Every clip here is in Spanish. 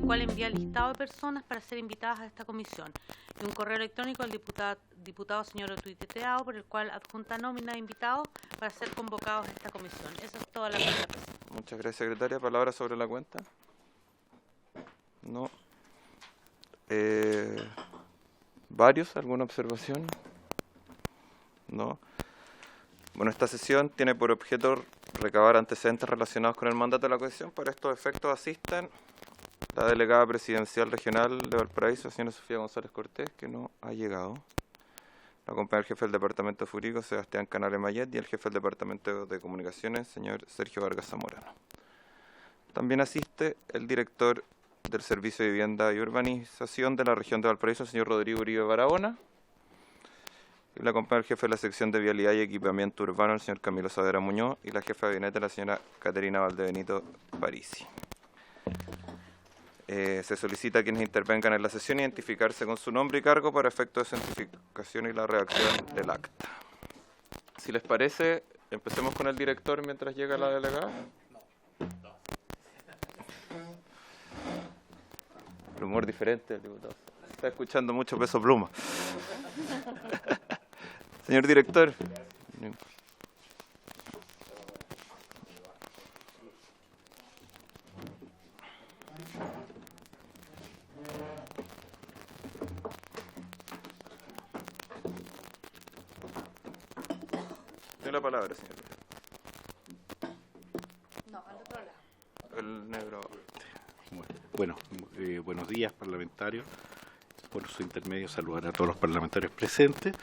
cual envía el listado de personas para ser invitadas a esta comisión, y un correo electrónico al diputado señor Otuiteteao, por el cual adjunta nómina de invitados para ser convocados a esta comisión. Esa es toda la cuenta, presidente. Muchas gracias, secretaria. ¿Palabra sobre la cuenta? No. ¿Varios? ¿Alguna observación? No. Bueno, esta sesión tiene por objeto recabar antecedentes relacionados con el mandato de la comisión. Para estos efectos asisten la delegada presidencial regional de Valparaíso, señora Sofía González Cortés, que no ha llegado. La acompaña el jefe del departamento de Furico, Sebastián Canale Mayet, y el jefe del departamento de comunicaciones, señor Sergio Vargas Zamorano. También asiste el director del Servicio de Vivienda y Urbanización de la región de Valparaíso, señor Rodrigo Uribe Barahona. Y la acompaña el jefe de la sección de Vialidad y Equipamiento Urbano, el señor Camilo Saavedra Muñoz, y la jefa de gabinete, la señora Caterina Valdebenito Parisi. Se solicita a quienes intervengan en la sesión identificarse con su nombre y cargo para efecto de certificación y la redacción del acta. Si les parece, empecemos con el director mientras llega la delegada. El humor diferente del diputado. Está escuchando mucho Peso Pluma. Señor director. Tiene la palabra, señor. No, al otro lado. El negro. Bueno, buenos días, parlamentarios. Por su intermedio saludar a todos los parlamentarios presentes.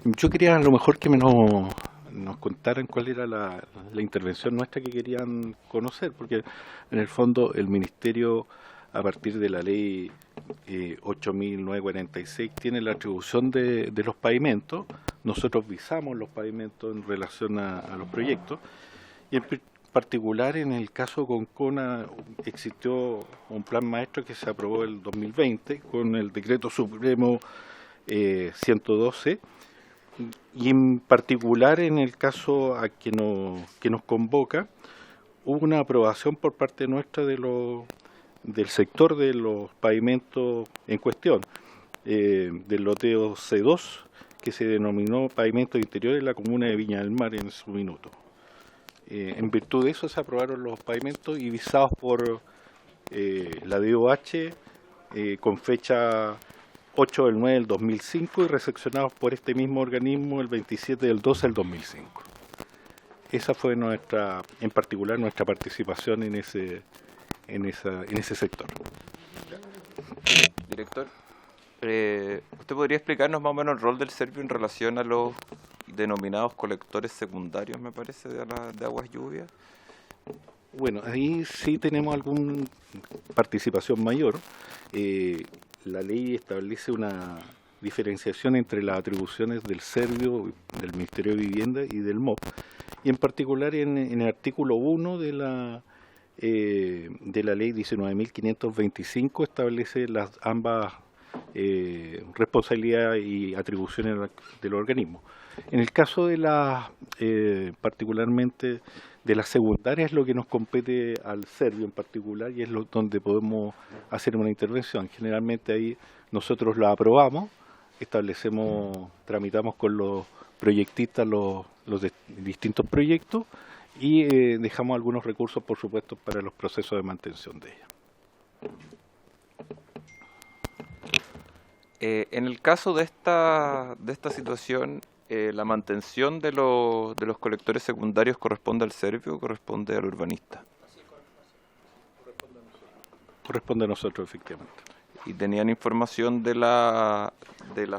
Yo quería a lo mejor que nos contaran cuál era la intervención nuestra que querían conocer, porque en el fondo el Ministerio, a partir de la ley 8.946, tiene la atribución de los pavimentos. Nosotros visamos los pavimentos en relación a los proyectos, y en particular en el caso Concona existió un plan maestro que se aprobó el 2020 con el decreto supremo 112, y en particular en el caso a que nos convoca hubo una aprobación por parte nuestra del sector de los pavimentos en cuestión, del loteo C2, que se denominó pavimento interior en la comuna de Viña del Mar en su minuto. En virtud de eso se aprobaron los pavimentos y visados por la DOH con fecha 8 del 9 del 2005 y recepcionados por este mismo organismo el 27 del 12 del 2005. Esa fue en particular nuestra participación en ese sector. Director, ¿usted podría explicarnos más o menos el rol del Servio en relación a los denominados colectores secundarios, me parece, de aguas lluvias? Bueno, ahí sí tenemos alguna participación mayor. La ley establece una diferenciación entre las atribuciones del Servio, del Ministerio de Vivienda y del MOP, y en particular en el artículo 1 de la ley 19.525 establece ambas responsabilidades y atribuciones del organismo. En el caso de particularmente de las secundarias, es lo que nos compete al Servio en particular, y es donde podemos hacer una intervención. Generalmente ahí nosotros la aprobamos, tramitamos con los proyectistas los distintos proyectos y dejamos algunos recursos, por supuesto, para los procesos de mantención de ella. En el caso de esta situación, ¿la mantención de los colectores secundarios corresponde al Servio o corresponde al urbanista? Corresponde a nosotros, efectivamente. ¿Y tenían información de la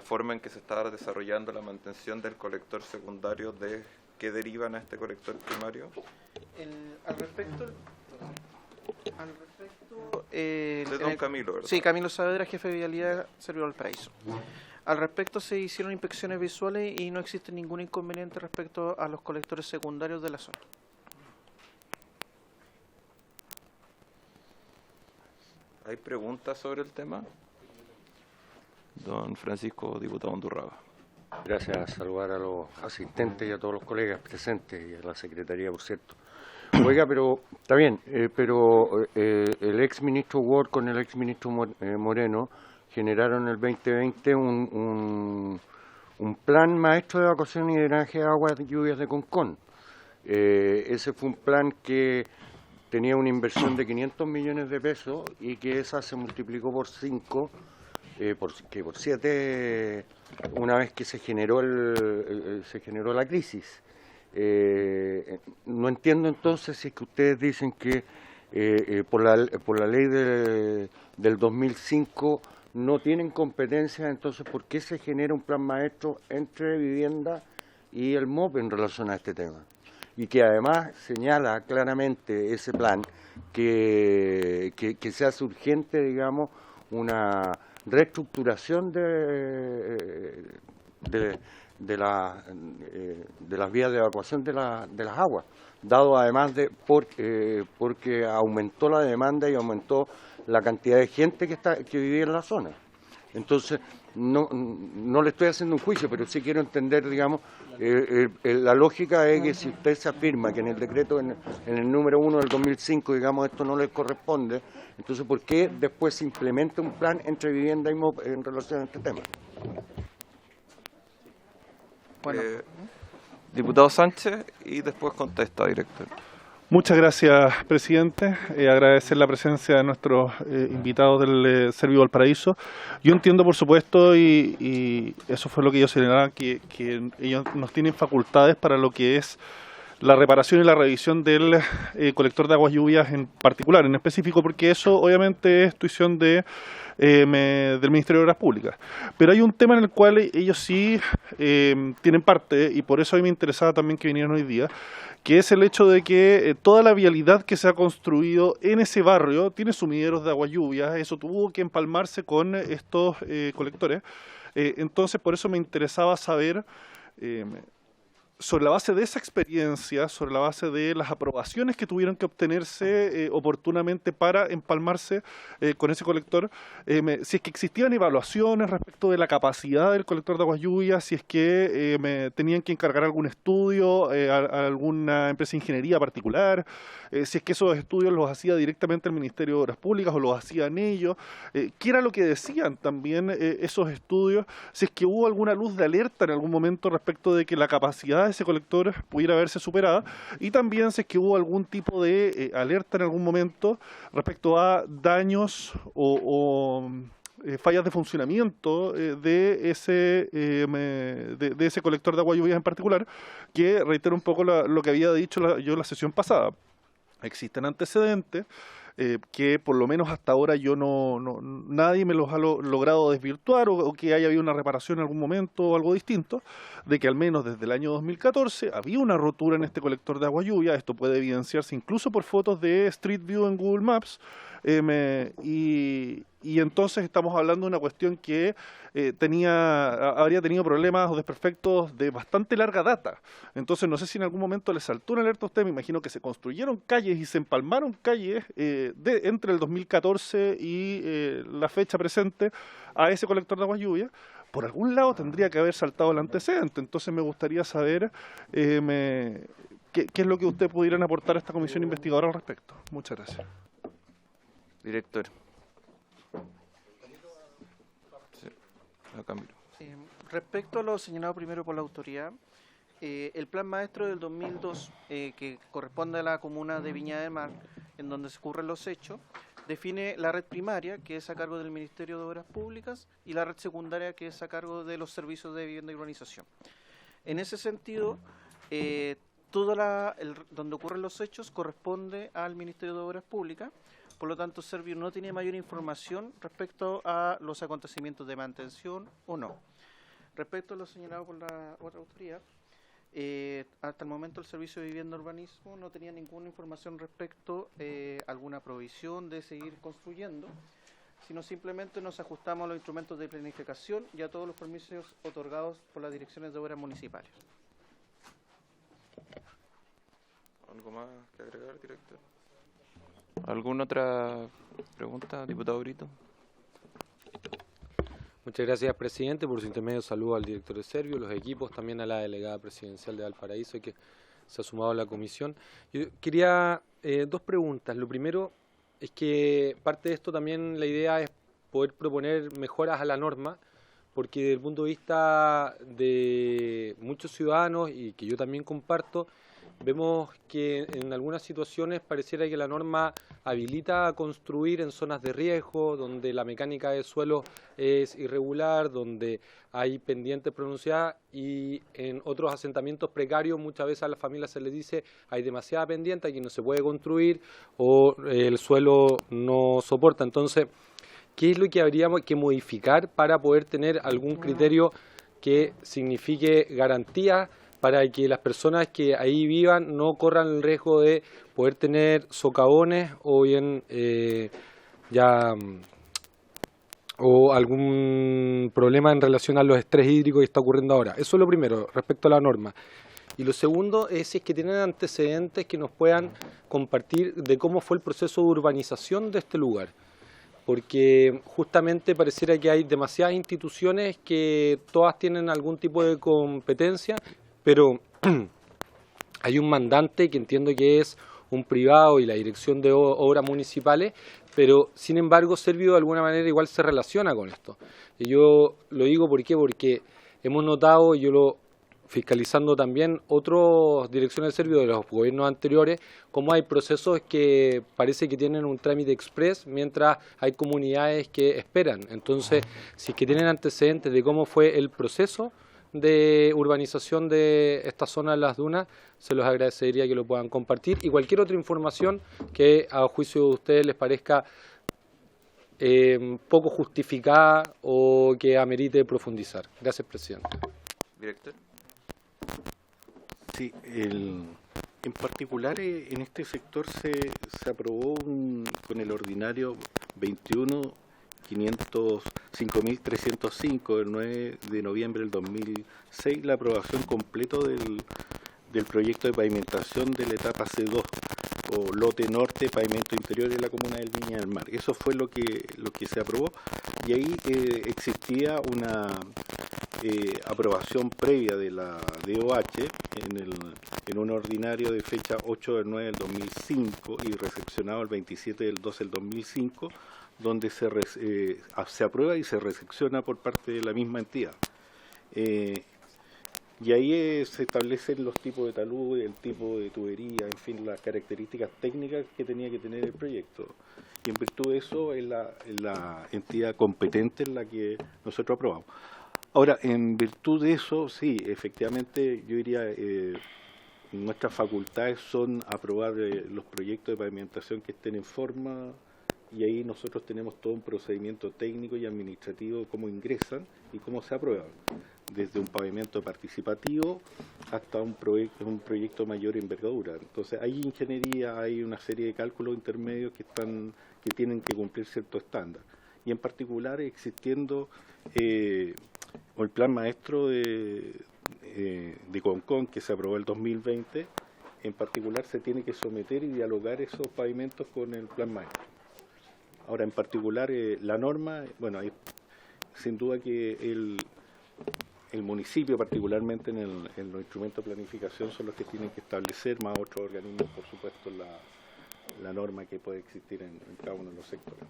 forma en que se estaba desarrollando la mantención del colector secundario, de qué derivan a este colector primario? Al respecto, don Camilo, ¿verdad? Sí, Camilo Saavedra, jefe de Vialidad, Servio Valparaíso. Al respecto se hicieron inspecciones visuales y no existe ningún inconveniente respecto a los colectores secundarios de la zona. ¿Hay preguntas sobre el tema? Don Francisco, diputado Undurraga. Gracias, saludar a los asistentes y a todos los colegas presentes y a la Secretaría, por cierto. Oiga, pero está bien, pero el ex ministro Ward con el ex ministro Moreno generaron en el 2020 un plan maestro de evacuación y drenaje de aguas de lluvias de Concón. Ese fue un plan que tenía una inversión de 500 millones de pesos y que esa se multiplicó por 5, por 7, una vez que se generó la crisis. No entiendo entonces si es que ustedes dicen que por la ley del 2005 no tienen competencia, entonces ¿por qué se genera un plan maestro entre vivienda y el MOP en relación a este tema? Y que además señala claramente ese plan que se hace urgente, digamos, una reestructuración de las vías de evacuación de las aguas, dado además porque aumentó la demanda y aumentó la cantidad de gente que vivía en la zona. Entonces, no le estoy haciendo un juicio, pero sí quiero entender, digamos, la lógica es que si usted se afirma que en el decreto, en el número 1 del 2005, digamos, esto no le corresponde, entonces, ¿por qué después se implementa un plan entre vivienda y MOP en relación a este tema? Bueno. Diputado Sánchez, y después contesta, director. Muchas gracias, presidente. Agradecer la presencia de nuestros invitados del Servio Valparaíso. Yo entiendo, por supuesto, y eso fue lo que ellos señalaban, que ellos nos tienen facultades para lo que es la reparación y la revisión del colector de aguas lluvias en particular, en específico, porque eso obviamente es tuición del Ministerio de Obras Públicas. Pero hay un tema en el cual ellos sí tienen parte, y por eso a mí me interesaba también que vinieran hoy día, que es el hecho de que toda la vialidad que se ha construido en ese barrio tiene sumideros de aguas lluvias. Eso tuvo que empalmarse con estos colectores. Entonces, por eso me interesaba saber, sobre la base de esa experiencia, sobre la base de las aprobaciones que tuvieron que obtenerse oportunamente para empalmarse con ese colector, si es que existían evaluaciones respecto de la capacidad del colector de aguas lluvias, si es que tenían que encargar algún estudio a alguna empresa de ingeniería particular, si es que esos estudios los hacía directamente el Ministerio de Obras Públicas o los hacían ellos, qué era lo que decían también esos estudios, si es que hubo alguna luz de alerta en algún momento respecto de que la capacidad de ese colector pudiera verse superada, y también si es que hubo algún tipo de alerta en algún momento respecto a daños o fallas de funcionamiento de ese colector de agua lluvias en particular, que reitero un poco lo que había dicho yo en la sesión pasada. Existen antecedentes que por lo menos hasta ahora nadie me los ha logrado desvirtuar o que haya habido una reparación en algún momento o algo distinto, de que al menos desde el año 2014 había una rotura en este colector de agua lluvia. Esto puede evidenciarse incluso por fotos de Street View en Google Maps, y entonces estamos hablando de una cuestión que habría tenido problemas o desperfectos de bastante larga data. Entonces no sé si en algún momento le saltó una alerta a usted. Me imagino que se construyeron calles y se empalmaron calles entre el 2014 y la fecha presente a ese colector de aguas lluvias. Por algún lado tendría que haber saltado el antecedente. Entonces me gustaría saber qué es lo que ustedes pudieran aportar a esta comisión investigadora al respecto. Muchas gracias. Director. Respecto a lo señalado primero por la autoridad, el plan maestro del 2002, que corresponde a la comuna de Viña del Mar, en donde se ocurren los hechos, define la red primaria, que es a cargo del Ministerio de Obras Públicas, y la red secundaria, que es a cargo de los servicios de vivienda y urbanización. En ese sentido, donde ocurren los hechos corresponde al Ministerio de Obras Públicas. Por lo tanto, Servio no tiene mayor información respecto a los acontecimientos de mantención o no. Respecto a lo señalado por la otra autoridad, hasta el momento el Servicio de Vivienda y Urbanismo no tenía ninguna información respecto a alguna provisión de seguir construyendo, sino simplemente nos ajustamos a los instrumentos de planificación y a todos los permisos otorgados por las direcciones de obras municipales. ¿Algo más que agregar, director? ¿Alguna otra pregunta, diputado Brito? Muchas gracias, presidente. Por su intermedio saludo al director de Servio, los equipos, también a la delegada presidencial de Valparaíso, y que se ha sumado a la comisión. Yo quería dos preguntas. Lo primero es que parte de esto también la idea es poder proponer mejoras a la norma, porque desde el punto de vista de muchos ciudadanos, y que yo también comparto, vemos que en algunas situaciones pareciera que la norma habilita a construir en zonas de riesgo, donde la mecánica del suelo es irregular, donde hay pendientes pronunciadas, y en otros asentamientos precarios muchas veces a las familias se les dice hay demasiada pendiente, aquí no se puede construir o el suelo no soporta. Entonces, ¿qué es lo que habríamos que modificar para poder tener algún criterio que signifique garantía para que las personas que ahí vivan no corran el riesgo de poder tener socavones o bien o algún problema en relación a los estrés hídricos que está ocurriendo ahora? Eso es lo primero, respecto a la norma. Y lo segundo es si es que tienen antecedentes que nos puedan compartir de cómo fue el proceso de urbanización de este lugar. Porque justamente pareciera que hay demasiadas instituciones que todas tienen algún tipo de competencia, pero hay un mandante que entiendo que es un privado y la Dirección de Obras Municipales, pero sin embargo Servio de alguna manera igual se relaciona con esto. Y yo lo digo ¿por qué? Porque hemos notado, y yo lo fiscalizando también otras direcciones de Servio de los gobiernos anteriores, como hay procesos que parece que tienen un trámite express, mientras hay comunidades que esperan. Entonces, si es que tienen antecedentes de cómo fue el proceso de urbanización de esta zona de las dunas, se los agradecería que lo puedan compartir, y cualquier otra información que a juicio de ustedes les parezca poco justificada o que amerite profundizar. Gracias, presidente. Director. Sí, en particular en este sector se aprobó con el ordinario 5.305 del 9 de noviembre del 2006 la aprobación completo del proyecto de pavimentación de la etapa C2 o lote norte, pavimento interior de la comuna del Viña del Mar. Eso fue lo que se aprobó, y ahí existía una aprobación previa de la DOH en un ordinario de fecha 8 del 9 del 2005 y recepcionado el 27 del 12 del 2005, donde se aprueba y se recepciona por parte de la misma entidad. Y ahí se establecen los tipos de talud, el tipo de tubería, en fin, las características técnicas que tenía que tener el proyecto. Y en virtud de eso es la entidad competente en la que nosotros aprobamos. Ahora, en virtud de eso, sí, efectivamente, yo diría, nuestras facultades son aprobar los proyectos de pavimentación que estén en forma, y ahí nosotros tenemos todo un procedimiento técnico y administrativo, cómo ingresan y cómo se aprueban, desde un pavimento participativo hasta un proyecto mayor envergadura. Entonces, hay ingeniería, hay una serie de cálculos intermedios que tienen que cumplir cierto estándar. Y en particular, existiendo el plan maestro de Concón, que se aprobó el 2020, en particular se tiene que someter y dialogar esos pavimentos con el plan maestro. Ahora, en particular, la norma, bueno, hay, sin duda que el municipio, particularmente en los instrumentos de planificación, son los que tienen que establecer, más otros organismos, por supuesto, la norma que puede existir en cada uno de los sectores.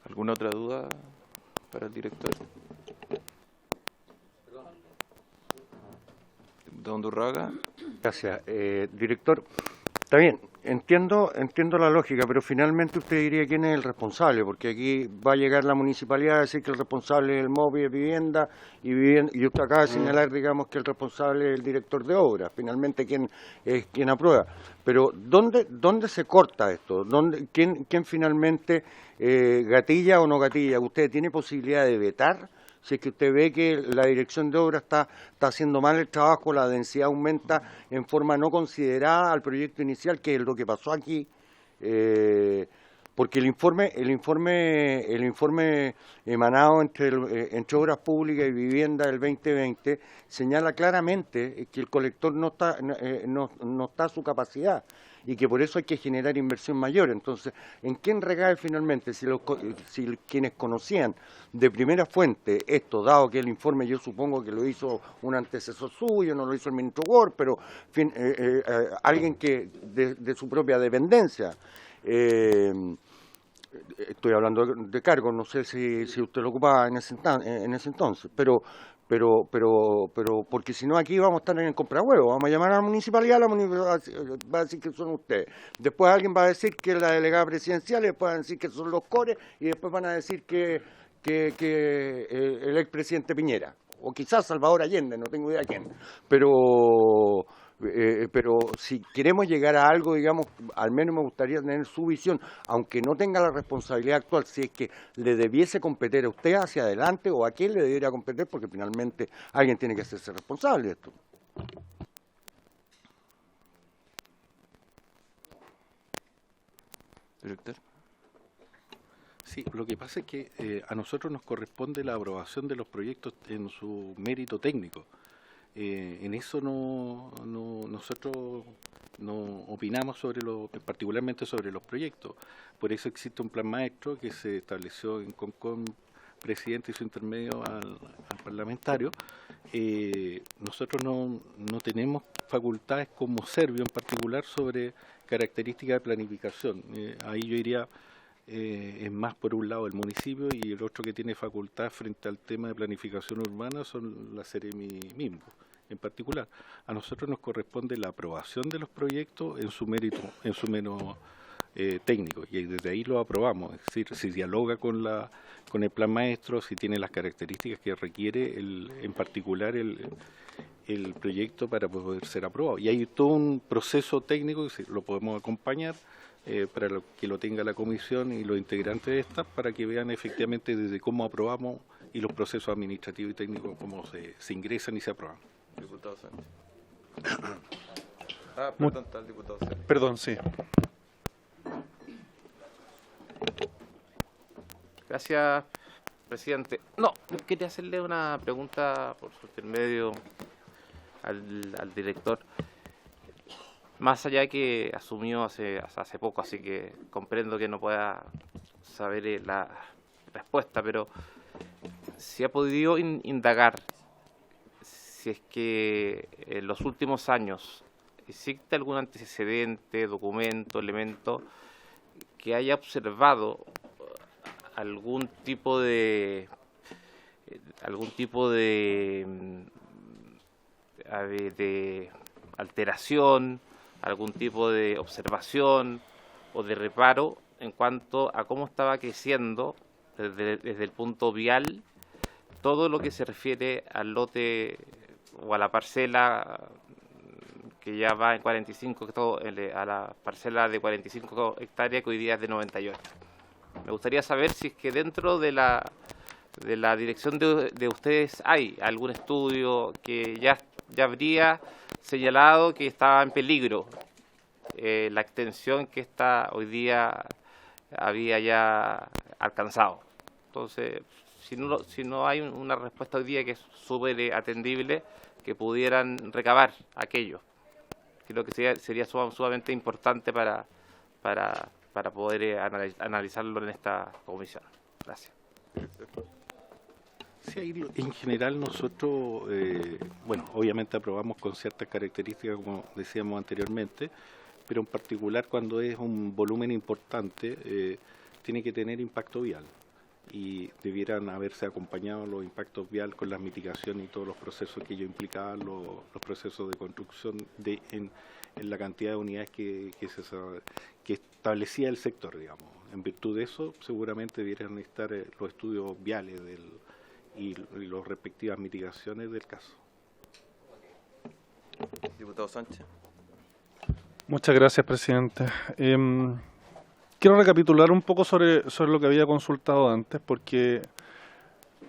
¿Alguna otra duda para el director? Don Undurraga. Gracias, director. Está bien, entiendo la lógica, pero finalmente usted diría quién es el responsable, porque aquí va a llegar la municipalidad a decir que el responsable es el MOVI de vivienda, y usted acaba de señalar, digamos, que el responsable es el director de obras, finalmente quién aprueba. Pero ¿dónde se corta esto? ¿Quién finalmente gatilla o no gatilla? ¿Usted tiene posibilidad de vetar? Si es que usted ve que la dirección de obras está haciendo mal el trabajo, la densidad aumenta en forma no considerada al proyecto inicial, que es lo que pasó aquí, porque el informe emanado entre Obras Públicas y Vivienda del 2020 señala claramente que el colector no está a su capacidad. y que por eso hay que generar inversión mayor. Entonces, ¿en quién recae finalmente? Si quienes conocían de primera fuente esto, dado que el informe yo supongo que lo hizo un antecesor suyo, no lo hizo el ministro Ward, pero alguien que de su propia dependencia, estoy hablando de cargo, no sé si usted lo ocupaba en ese entonces, pero porque si no aquí vamos a estar en el comprahuevo, vamos a llamar a la municipalidad va a decir que son ustedes, después alguien va a decir que es la delegada presidencial, y después van a decir que son los CORE, y después van a decir que el expresidente Piñera, o quizás Salvador Allende, no tengo idea quién, pero si queremos llegar a algo, digamos, al menos me gustaría tener su visión, aunque no tenga la responsabilidad actual, si es que le debiese competir a usted hacia adelante o a quién le debería competir, porque finalmente alguien tiene que hacerse responsable de esto. Director. Sí, lo que pasa es que a nosotros nos corresponde la aprobación de los proyectos en su mérito técnico. En eso nosotros no opinamos particularmente sobre los proyectos. Por eso existe un plan maestro que se estableció en Concon, presidente y su intermedio al parlamentario. Nosotros no tenemos facultades como Servio en particular sobre características de planificación. Ahí yo diría, es más por un lado el municipio, y el otro que tiene facultad frente al tema de planificación urbana son la Seremi mismo. En particular, a nosotros nos corresponde la aprobación de los proyectos en su mérito, en su menos técnico, y desde ahí lo aprobamos, es decir, si dialoga con el plan maestro, si tiene las características que requiere en particular el proyecto para poder ser aprobado. Y hay todo un proceso técnico que lo podemos acompañar para que lo tenga la comisión y los integrantes de esta, para que vean efectivamente desde cómo aprobamos y los procesos administrativos y técnicos, cómo se ingresan y se aprueban. Diputado Sánchez. Perdón, está el diputado Sánchez. Perdón, sí. Gracias, presidente. No, quería hacerle una pregunta por su intermedio al director. Más allá de que asumió hace poco, así que comprendo que no pueda saber la respuesta, pero si ha podido indagar si es que en los últimos años existe algún antecedente, documento, elemento que haya observado algún tipo de alteración, algún tipo de observación o de reparo en cuanto a cómo estaba creciendo desde el punto vial todo lo que se refiere al lote o a la parcela que ya va en 45, a la parcela de 45 hectáreas que hoy día es de 98. Me gustaría saber si es que dentro de la dirección de ustedes hay algún estudio que ya habría señalado que estaba en peligro la extensión que hoy día había ya alcanzado. Entonces, si no hay una respuesta hoy día que es súper atendible, que pudieran recabar aquello. Creo que sería sumamente importante para poder analizarlo en esta comisión. Gracias. Sí, en general nosotros, obviamente aprobamos con ciertas características, como decíamos anteriormente, pero en particular cuando es un volumen importante, tiene que tener impacto vial, y debieran haberse acompañado los impactos vial con las mitigaciones y todos los procesos que ello implicaban, los procesos de construcción en la cantidad de unidades que establecía el sector, digamos. En virtud de eso, seguramente debieran estar los estudios viales y las respectivas mitigaciones del caso. Diputado Sánchez. Muchas gracias, presidente. Quiero recapitular un poco sobre lo que había consultado antes, porque,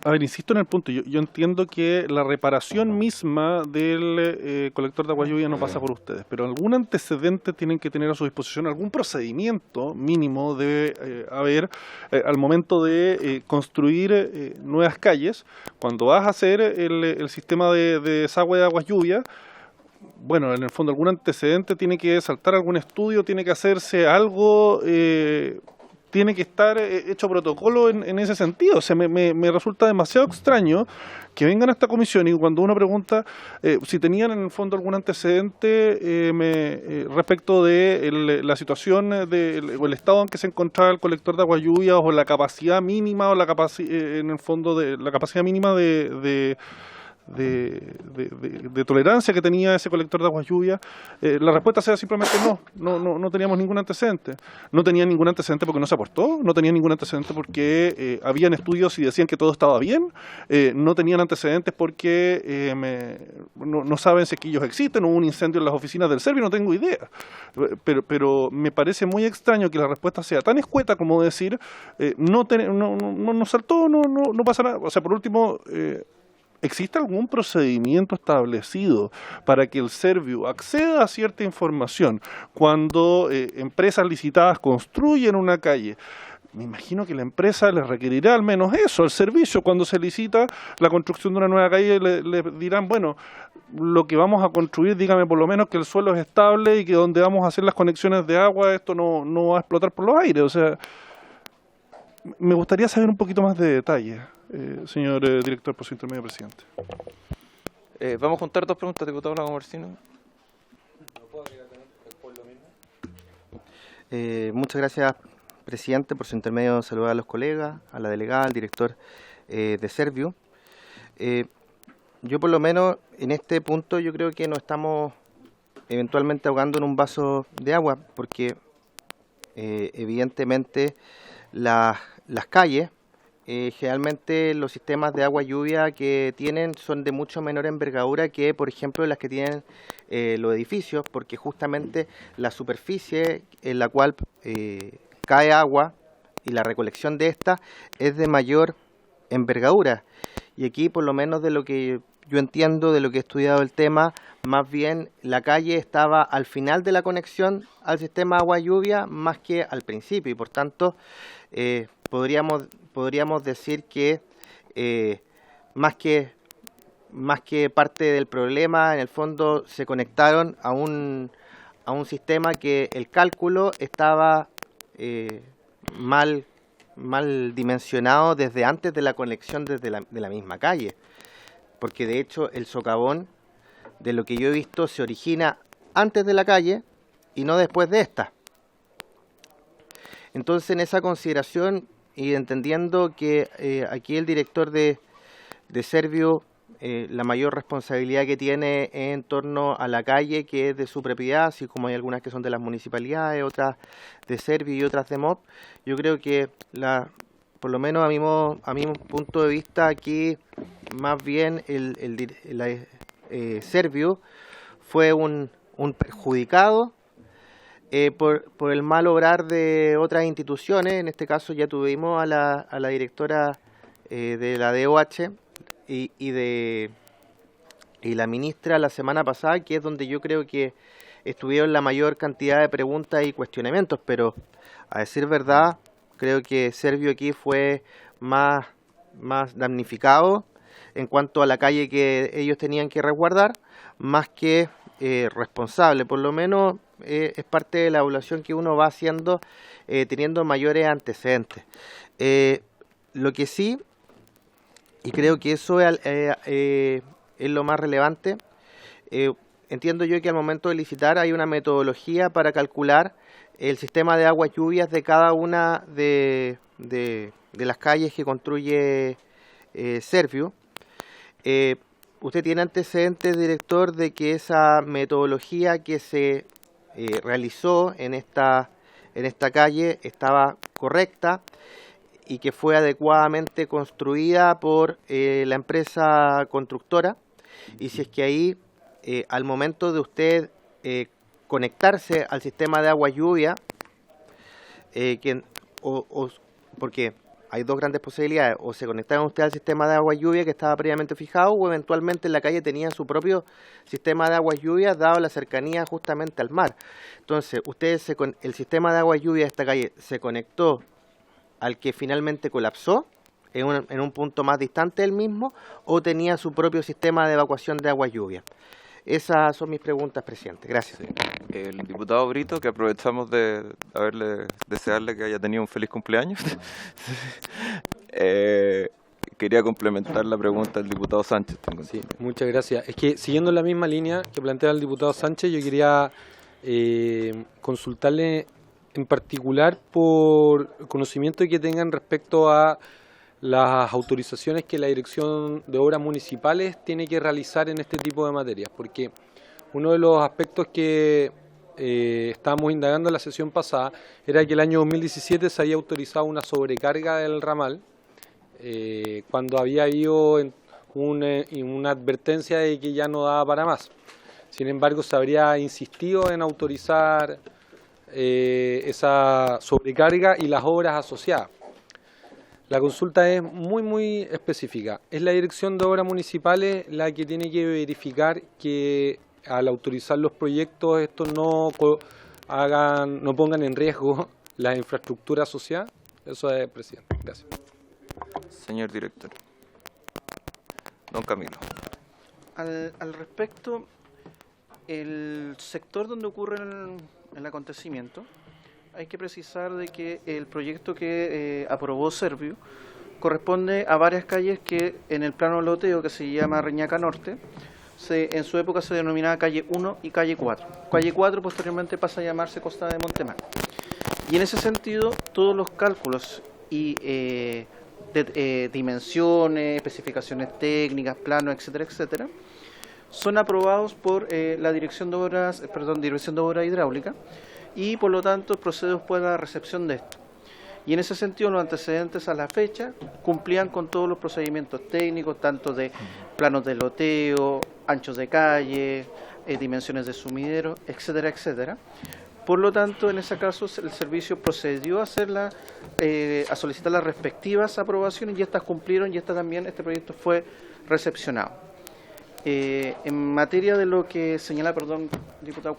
a ver, insisto en el punto, yo entiendo que la reparación misma del colector de agua lluvia no pasa por ustedes, pero algún antecedente tienen que tener a su disposición, algún procedimiento mínimo debe haber al momento de construir nuevas calles. Cuando vas a hacer el sistema de desagüe de aguas lluvia, bueno, en el fondo algún antecedente tiene que saltar, algún estudio, tiene que hacerse algo, tiene que estar hecho protocolo en ese sentido. O sea, me resulta demasiado extraño que vengan a esta comisión y cuando uno pregunta si tenían en el fondo algún antecedente respecto de la situación o el estado en que se encontraba el colector de aguas lluvias o la capacidad mínima o en el fondo de la capacidad mínima de tolerancia que tenía ese colector de aguas lluvias, la respuesta sea simplemente no teníamos ningún antecedente. No tenían ningún antecedente porque no se aportó, no tenían ningún antecedente porque habían estudios y decían que todo estaba bien, no tenían antecedentes porque no saben si es que ellos existen, hubo un incendio en las oficinas del Servio, no tengo idea. Pero me parece muy extraño que la respuesta sea tan escueta como decir no saltó, no pasa nada. O sea, por último, ¿existe algún procedimiento establecido para que el Servio acceda a cierta información cuando empresas licitadas construyen una calle? Me imagino que la empresa les requerirá al menos eso, el servicio. Cuando se licita la construcción de una nueva calle, le dirán, bueno, lo que vamos a construir, dígame por lo menos que el suelo es estable y que donde vamos a hacer las conexiones de agua, esto no va a explotar por los aires. O sea, me gustaría saber un poquito más de detalle. Señor director, por su intermedio, presidente. Vamos a juntar dos preguntas, diputado Lagomarsino. Muchas gracias, presidente, por su intermedio. Saludar a los colegas, a la delegada, al director de Servio. Yo por lo menos en este punto yo creo que nos estamos eventualmente ahogando en un vaso de agua, porque evidentemente las calles, generalmente los sistemas de agua lluvia que tienen son de mucho menor envergadura que, por ejemplo, las que tienen los edificios, porque justamente la superficie en la cual cae agua y la recolección de esta es de mayor envergadura. Y aquí, por lo menos de lo que yo entiendo, de lo que he estudiado el tema, más bien la calle estaba al final de la conexión al sistema agua-lluvia más que al principio, y por tanto podríamos decir que más que parte del problema, en el fondo se conectaron a un sistema que el cálculo estaba mal dimensionado desde antes de la conexión de la misma calle, porque de hecho el socavón, de lo que yo he visto, se origina antes de la calle y no después de esta. Entonces, en esa consideración y entendiendo que aquí el director de Servio, la mayor responsabilidad que tiene en torno a la calle, que es de su propiedad, así como hay algunas que son de las municipalidades, otras de Servio y otras de MOP, yo creo que por lo menos a mi punto de vista aquí, más bien Servio fue un perjudicado por el mal obrar de otras instituciones. En este caso ya tuvimos a la directora de la DOH y la ministra la semana pasada, que es donde yo creo que estuvieron la mayor cantidad de preguntas y cuestionamientos, pero a decir verdad, creo que Servio aquí fue más damnificado en cuanto a la calle que ellos tenían que resguardar, más que responsable. Por lo menos es parte de la evaluación que uno va haciendo teniendo mayores antecedentes. Lo que sí, y creo que eso es lo más relevante, entiendo yo que al momento de licitar hay una metodología para calcular el sistema de aguas lluvias de cada una de las calles que construye Servio. ¿Usted tiene antecedentes, director, de que esa metodología que se realizó en esta calle estaba correcta y que fue adecuadamente construida por la empresa constructora? Y si es que ahí, al momento de usted conectarse al sistema de agua lluvia, porque hay dos grandes posibilidades: o se conectaban usted al sistema de agua lluvia que estaba previamente fijado, o eventualmente en la calle tenían su propio sistema de agua lluvia, dado la cercanía justamente al mar. Entonces, el sistema de agua lluvia de esta calle se conectó al que finalmente colapsó en un punto más distante del mismo, o tenía su propio sistema de evacuación de agua lluvia. Esas son mis preguntas, presidente. Gracias. Sí. El diputado Brito, que aprovechamos de desearle que haya tenido un feliz cumpleaños. Quería complementar la pregunta del diputado Sánchez. Sí, muchas gracias. Es que siguiendo la misma línea que plantea el diputado Sánchez, yo quería consultarle en particular por conocimiento que tengan respecto a las autorizaciones que la Dirección de Obras Municipales tiene que realizar en este tipo de materias, porque uno de los aspectos que estábamos indagando en la sesión pasada era que el año 2017 se había autorizado una sobrecarga del ramal cuando había habido una advertencia de que ya no daba para más. Sin embargo, se habría insistido en autorizar esa sobrecarga y las obras asociadas. La consulta es muy específica. Es la Dirección de Obras Municipales la que tiene que verificar que al autorizar los proyectos estos no pongan en riesgo la infraestructura asociada. Eso es, presidente. Gracias. Señor director. Don Camilo. Al respecto, el sector donde ocurre el acontecimiento, hay que precisar de que el proyecto que aprobó Servio corresponde a varias calles que en el plano loteo, que se llama Reñaca Norte, en su época se denominaba calle 1 y calle 4. Calle 4 posteriormente pasa a llamarse Costa de Montemar. Y en ese sentido, todos los cálculos y dimensiones, especificaciones técnicas, planos, etcétera, etcétera, son aprobados por la Dirección de Obras Hidráulicas, y por lo tanto procede después a la recepción de esto. Y en ese sentido los antecedentes a la fecha cumplían con todos los procedimientos técnicos, tanto de planos de loteo, anchos de calle, dimensiones de sumidero, etcétera, etcétera. Por lo tanto, en ese caso el servicio procedió a a solicitar las respectivas aprobaciones y estas cumplieron, y este proyecto fue recepcionado. En materia de lo que señala, perdón, diputado,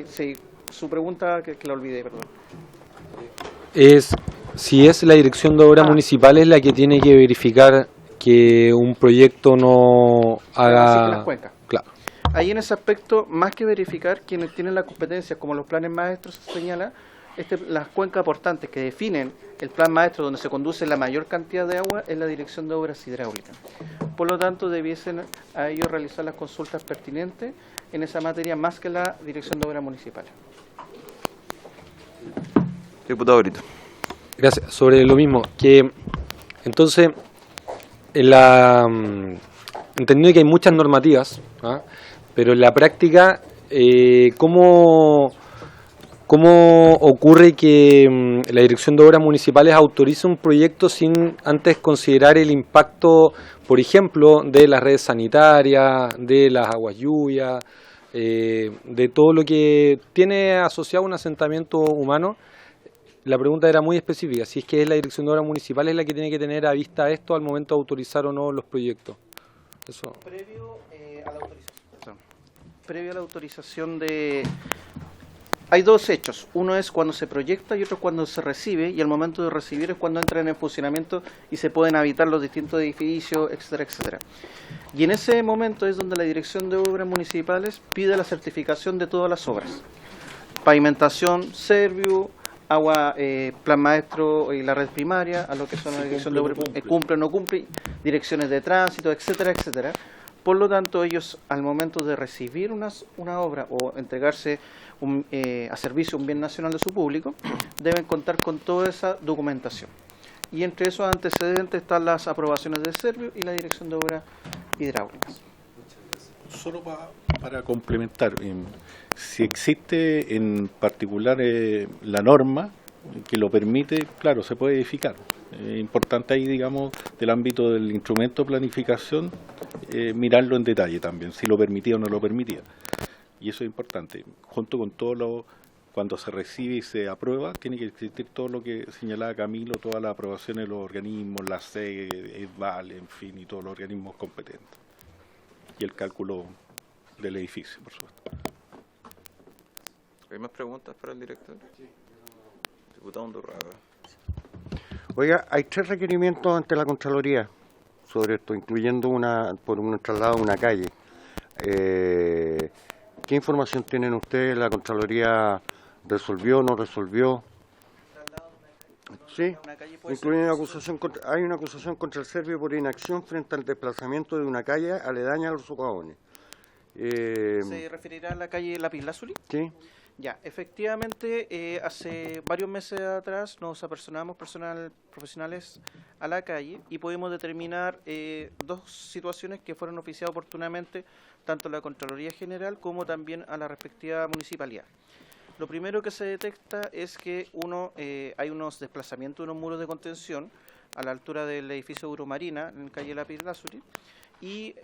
sí, su pregunta que la olvidé, perdón. Si es la Dirección de Obras Municipales la que tiene que verificar que un proyecto no haga... las cuencas. Claro. Ahí en ese aspecto, más que verificar, quienes tienen la competencia, como los planes maestros, se señala las cuencas aportantes que definen el plan maestro donde se conduce la mayor cantidad de agua es la Dirección de Obras Hidráulicas. Por lo tanto, debiesen a ellos realizar las consultas pertinentes en esa materia más que la Dirección de Obras Municipales. Diputado Brito. Gracias. Sobre lo mismo, que entonces, entendiendo que hay muchas normativas, pero en la práctica, ¿cómo ocurre que la Dirección de Obras Municipales autoriza un proyecto sin antes considerar el impacto, por ejemplo, de las redes sanitarias, de las aguas lluvias, de todo lo que tiene asociado un asentamiento humano? La pregunta era muy específica, si es que es la Dirección de Obras Municipales la que tiene que tener a vista esto al momento de autorizar o no los proyectos. Eso. Previo a la autorización hay dos hechos. Uno es cuando se proyecta y otro es cuando se recibe, y al momento de recibir es cuando entran en funcionamiento y se pueden habitar los distintos edificios, etcétera, etcétera. Y en ese momento es donde la Dirección de Obras Municipales pide la certificación de todas las obras. Pavimentación, Servio, agua, plan maestro y la red primaria, a lo que son la Dirección de Obras, cumple o no cumple, direcciones de tránsito, etcétera, etcétera. Por lo tanto, ellos al momento de recibir una obra o entregarse a servicio un bien nacional de su público, deben contar con toda esa documentación. Y entre esos antecedentes están las aprobaciones de Servio y la Dirección de Obras Hidráulicas. Solo para complementar, si existe en particular la norma que lo permite, claro, se puede edificar. Importante ahí, digamos, del ámbito del instrumento de planificación, mirarlo en detalle también, si lo permitía o no lo permitía. Y eso es importante. Junto con todo cuando se recibe y se aprueba, tiene que existir todo lo que señalaba Camilo, todas las aprobaciones de los organismos, la CEE, ESVAL, en fin, y todos los organismos competentes. Y el cálculo del edificio, por supuesto. ¿Hay más preguntas para el director? Sí. Diputado Undurraga. Oiga, hay 3 requerimientos ante la Contraloría sobre esto, incluyendo por un traslado a una calle. ¿qué información tienen ustedes? ¿La Contraloría resolvió, no resolvió? Sí, incluye acusación hay una acusación contra el Servio por inacción frente al desplazamiento de una calle aledaña a los socavones. ¿Se referirá a la calle Lapislázuli? Sí. Ya, efectivamente, hace varios meses atrás nos apersonamos profesionales a la calle y pudimos determinar dos situaciones que fueron oficiadas oportunamente tanto a la Contraloría General como también a la respectiva municipalidad. Lo primero que se detecta es que hay unos desplazamientos de unos muros de contención a la altura del edificio Euromarina, en calle Lapislázuli, y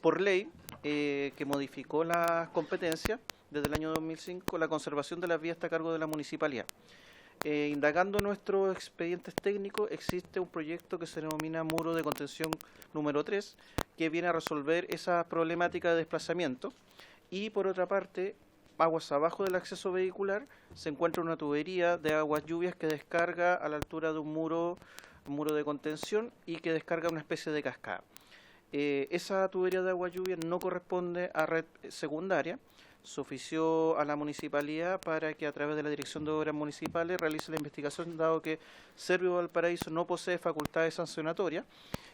por ley que modificó las competencias desde el año 2005, la conservación de las vías está a cargo de la municipalidad. Indagando nuestros expedientes técnicos, existe un proyecto que se denomina Muro de Contención número 3, que viene a resolver esa problemática de desplazamiento. Y por otra parte, aguas abajo del acceso vehicular, se encuentra una tubería de aguas lluvias que descarga a la altura de un muro de contención y que descarga una especie de cascada. Esa tubería de agua lluvia no corresponde a red secundaria. Se ofició a la municipalidad para que a través de la Dirección de Obras Municipales realice la investigación, dado que Servio Valparaíso no posee facultades sancionatorias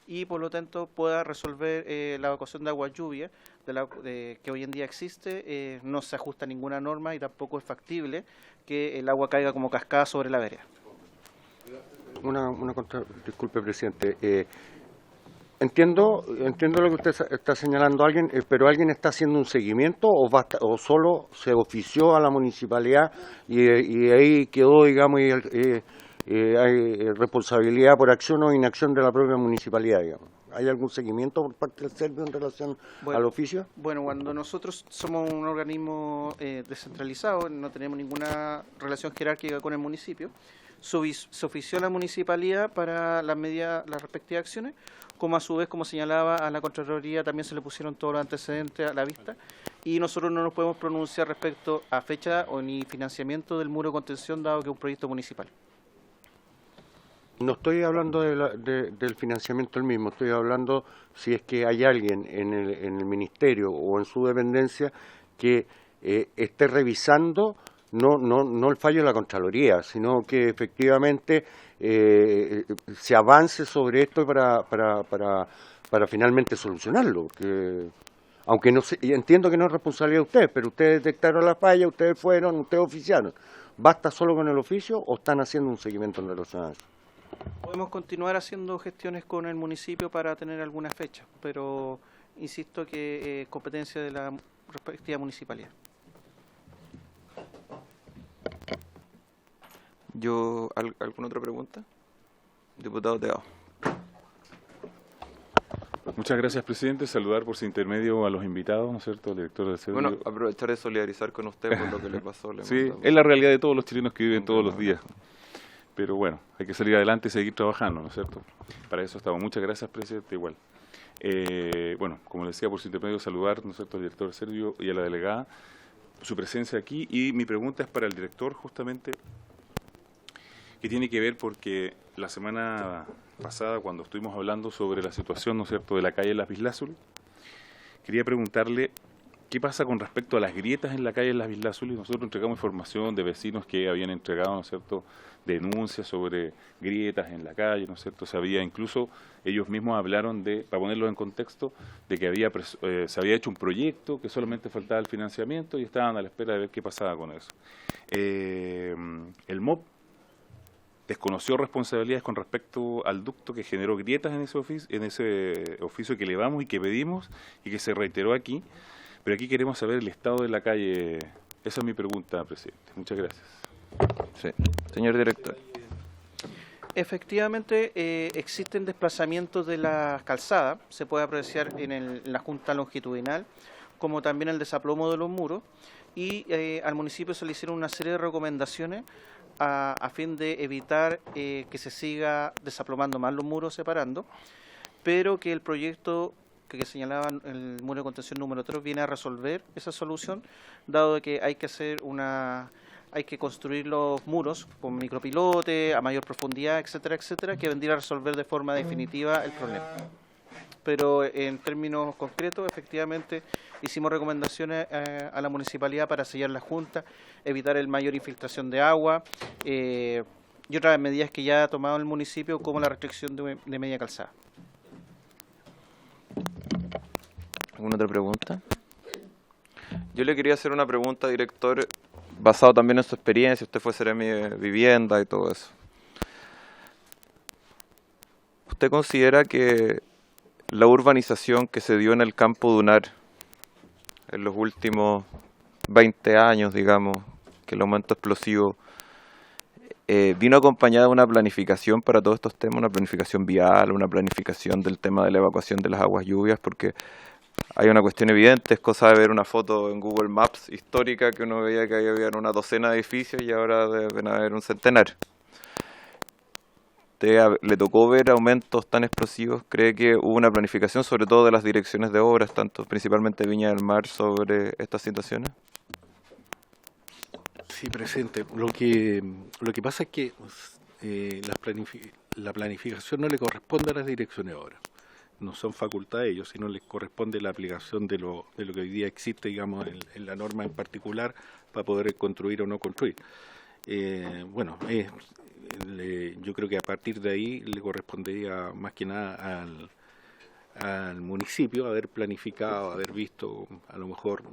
y por lo tanto pueda resolver la evacuación de agua lluvia que hoy en día existe. No se ajusta a ninguna norma y tampoco es factible que el agua caiga como cascada sobre la vereda. Disculpe, presidente. Entiendo lo que usted está señalando, pero ¿alguien está haciendo un seguimiento o solo se ofició a la municipalidad y ahí quedó, digamos, hay responsabilidad por acción o inacción de la propia municipalidad, digamos? ¿Hay algún seguimiento por parte del Servio en relación al oficio? Bueno, cuando nosotros somos un organismo descentralizado, no tenemos ninguna relación jerárquica con el municipio, se ofició a la municipalidad para las respectivas acciones, como a su vez, como señalaba, a la Contraloría también se le pusieron todos los antecedentes a la vista, y nosotros no nos podemos pronunciar respecto a fecha o ni financiamiento del muro de contención, dado que es un proyecto municipal. No estoy hablando del financiamiento del mismo, estoy hablando si es que hay alguien en el ministerio o en su dependencia que esté revisando no el fallo de la Contraloría, sino que efectivamente se avance sobre esto para finalmente solucionarlo. Aunque no sé, entiendo que no es responsabilidad de ustedes, pero ustedes detectaron la falla, ustedes oficiaron. ¿Basta solo con el oficio o están haciendo un seguimiento en relación a eso? Podemos continuar haciendo gestiones con el municipio para tener alguna fecha, pero insisto que es competencia de la respectiva municipalidad. ¿Alguna otra pregunta? Diputado Teao. Muchas gracias, presidente. Saludar por su intermedio a los invitados, ¿no es cierto?, al director del Servio. Bueno, aprovechar de solidarizar con usted por lo que le pasó. Sí, es la realidad de todos los chilenos que viven todos los días. Pero bueno, hay que salir adelante y seguir trabajando, ¿no es cierto? Para eso estamos. Muchas gracias, presidente, igual. Bueno, como le decía, por su intermedio, saludar, ¿no es cierto?, al director del Servio y a la delegada, su presencia aquí. Y mi pregunta es para el director, justamente, que tiene que ver porque la semana pasada, cuando estuvimos hablando sobre la situación, ¿no es cierto?, de la calle Lapislázuli, quería preguntarle qué pasa con respecto a las grietas en la calle Lapislázuli. Nosotros entregamos información de vecinos que habían entregado, ¿no es cierto?, denuncias sobre grietas en la calle, ¿no es cierto? Incluso ellos mismos hablaron para ponerlo en contexto, de que se había hecho un proyecto, que solamente faltaba el financiamiento y estaban a la espera de ver qué pasaba con eso. El MOP desconoció responsabilidades con respecto al ducto que generó grietas en ese oficio que elevamos y que pedimos y que se reiteró aquí, pero aquí queremos saber el estado de la calle. Esa es mi pregunta, presidente. Muchas gracias. Sí. Señor director. Efectivamente, existen desplazamientos de la calzada, se puede apreciar en la junta longitudinal, como también el desaplomo de los muros, y al municipio se le hicieron una serie de recomendaciones a fin de evitar que se siga desaplomando más los muros, separando, pero que el proyecto que señalaba el muro de contención número 3 viene a resolver esa solución, dado que hay que construir los muros con micropilote, a mayor profundidad, etcétera, etcétera, que vendría a resolver de forma definitiva el problema. pero en términos concretos, efectivamente, hicimos recomendaciones a la municipalidad para sellar la junta, evitar el mayor infiltración de agua y otras medidas que ya ha tomado el municipio, como la restricción de media calzada. ¿Alguna otra pregunta? Yo le quería hacer una pregunta, director, basado también en su experiencia. Usted fue Seremi de Vivienda y todo eso. ¿Usted considera que la urbanización que se dio en el campo dunar en los últimos 20 años, digamos, que el aumento explosivo vino acompañada de una planificación para todos estos temas, una planificación vial, una planificación del tema de la evacuación de las aguas lluvias? Porque hay una cuestión evidente, es cosa de ver una foto en Google Maps histórica que uno veía que había una docena de edificios y ahora deben haber un centenar. ¿Le tocó ver aumentos tan explosivos? ¿Cree que hubo una planificación, sobre todo de las direcciones de obras, tanto principalmente Viña del Mar, sobre estas situaciones? Sí, presidente. Lo que pasa es que la planificación no le corresponde a las direcciones de obras. No son facultad de ellos, sino les corresponde la aplicación de lo que hoy día existe, digamos, en la norma en particular, para poder construir o no construir. Yo creo que a partir de ahí le correspondería más que nada al municipio haber planificado, haber visto, a lo mejor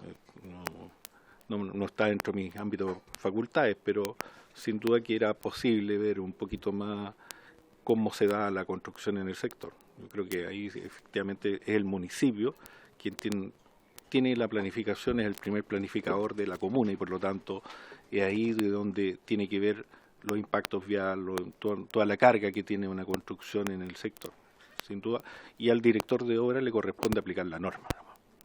no está dentro de mis ámbitos facultades, pero sin duda que era posible ver un poquito más cómo se da la construcción en el sector. Yo creo que ahí efectivamente es el municipio quien tiene la planificación, es el primer planificador de la comuna y por lo tanto es ahí de donde tiene que ver los impactos viales, toda la carga que tiene una construcción en el sector, sin duda, y al director de obra le corresponde aplicar la norma.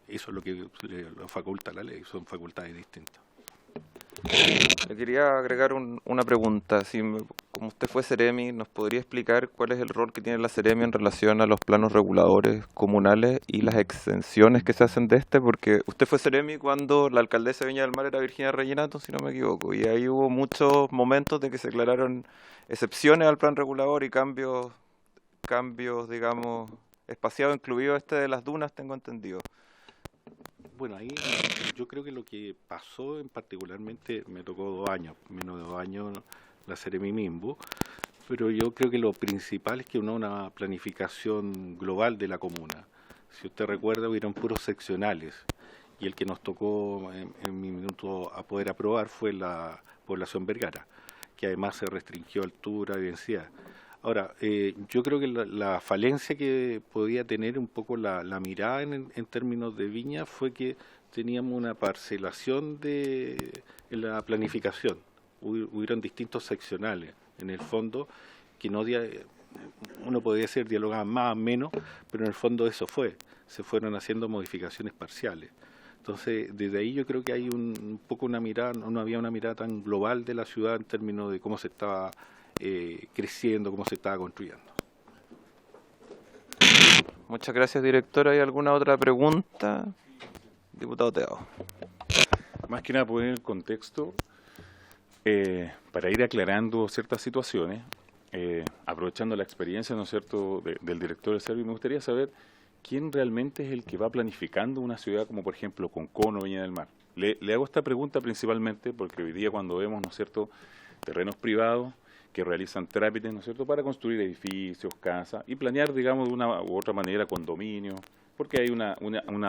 Eso es lo que le faculta la ley, son facultades distintas. Le quería agregar una pregunta. Como usted fue Seremi, ¿nos podría explicar cuál es el rol que tiene la Seremi en relación a los planos reguladores comunales y las exenciones que se hacen de este? Porque usted fue Seremi cuando la alcaldesa de Viña del Mar era Virginia Reginato, si no me equivoco, y ahí hubo muchos momentos de que se declararon excepciones al plan regulador y cambios, digamos, espaciados, incluido este de las dunas, tengo entendido. Bueno, ahí yo creo que lo que pasó particularmente, me tocó 2 años, menos de 2 años la Seremi Minbu, pero yo creo que lo principal es que una planificación global de la comuna. Si usted recuerda, hubieron puros seccionales y el que nos tocó en mi minuto a poder aprobar fue la población Vergara, que además se restringió altura y densidad. Ahora, yo creo que la falencia que podía tener un poco la mirada en términos de Viña fue que teníamos una parcelación en la planificación. Hubieron distintos seccionales, en el fondo, que uno podría ser dialogar más o menos, pero en el fondo eso se fueron haciendo modificaciones parciales. Entonces, desde ahí yo creo que hay un poco una mirada, no había una mirada tan global de la ciudad en términos de cómo se estaba creciendo, cómo se estaba construyendo. Muchas gracias, director. ¿Hay alguna otra pregunta? Diputado Teao. Más que nada poner el contexto para ir aclarando ciertas situaciones, aprovechando la experiencia, ¿no es cierto?, del director de Seremi. Me gustaría saber quién realmente es el que va planificando una ciudad como, por ejemplo, Concón o Viña del Mar. Le hago esta pregunta principalmente porque hoy día cuando vemos, ¿no es cierto?, terrenos privados que realizan trámites, ¿no es cierto?, para construir edificios, casas y planear, digamos, de una u otra manera condominios, porque hay una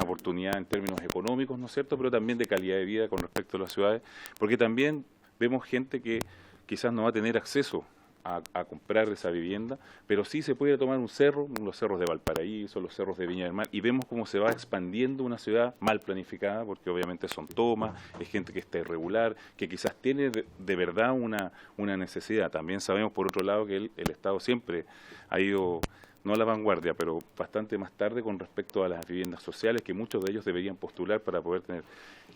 oportunidad en términos económicos, ¿no es cierto?, pero también de calidad de vida con respecto a las ciudades, porque también vemos gente que quizás no va a tener acceso a comprar esa vivienda, pero sí se puede tomar un cerro, los cerros de Valparaíso, los cerros de Viña del Mar, y vemos cómo se va expandiendo una ciudad mal planificada, porque obviamente son tomas, es gente que está irregular, que quizás tiene de verdad una necesidad. También sabemos, por otro lado, que el Estado siempre ha ido, no a la vanguardia, pero bastante más tarde con respecto a las viviendas sociales, que muchos de ellos deberían postular para poder tener.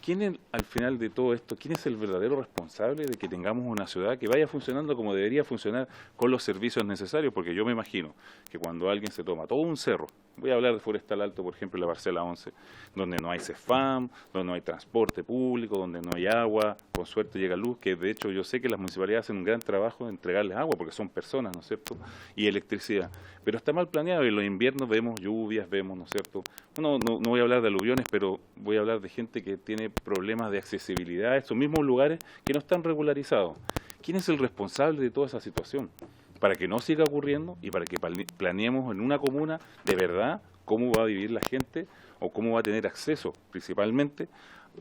¿Quién al final de todo esto, ¿quién es el verdadero responsable de que tengamos una ciudad que vaya funcionando como debería funcionar con los servicios necesarios? Porque yo me imagino que cuando alguien se toma todo un cerro, voy a hablar de Forestal Alto, por ejemplo, la parcela 11, donde no hay CEFAM, donde no hay transporte público, donde no hay agua, con suerte llega luz, que de hecho yo sé que las municipalidades hacen un gran trabajo de entregarles agua, porque son personas, ¿no es cierto?, y electricidad. Pero está mal planeado, y en los inviernos vemos lluvias, vemos, ¿no es cierto? No voy a hablar de aluviones, pero voy a hablar de gente que tiene problemas de accesibilidad a estos mismos lugares que no están regularizados. ¿Quién es el responsable de toda esa situación? Para que no siga ocurriendo y para que planeemos en una comuna de verdad cómo va a vivir la gente o cómo va a tener acceso principalmente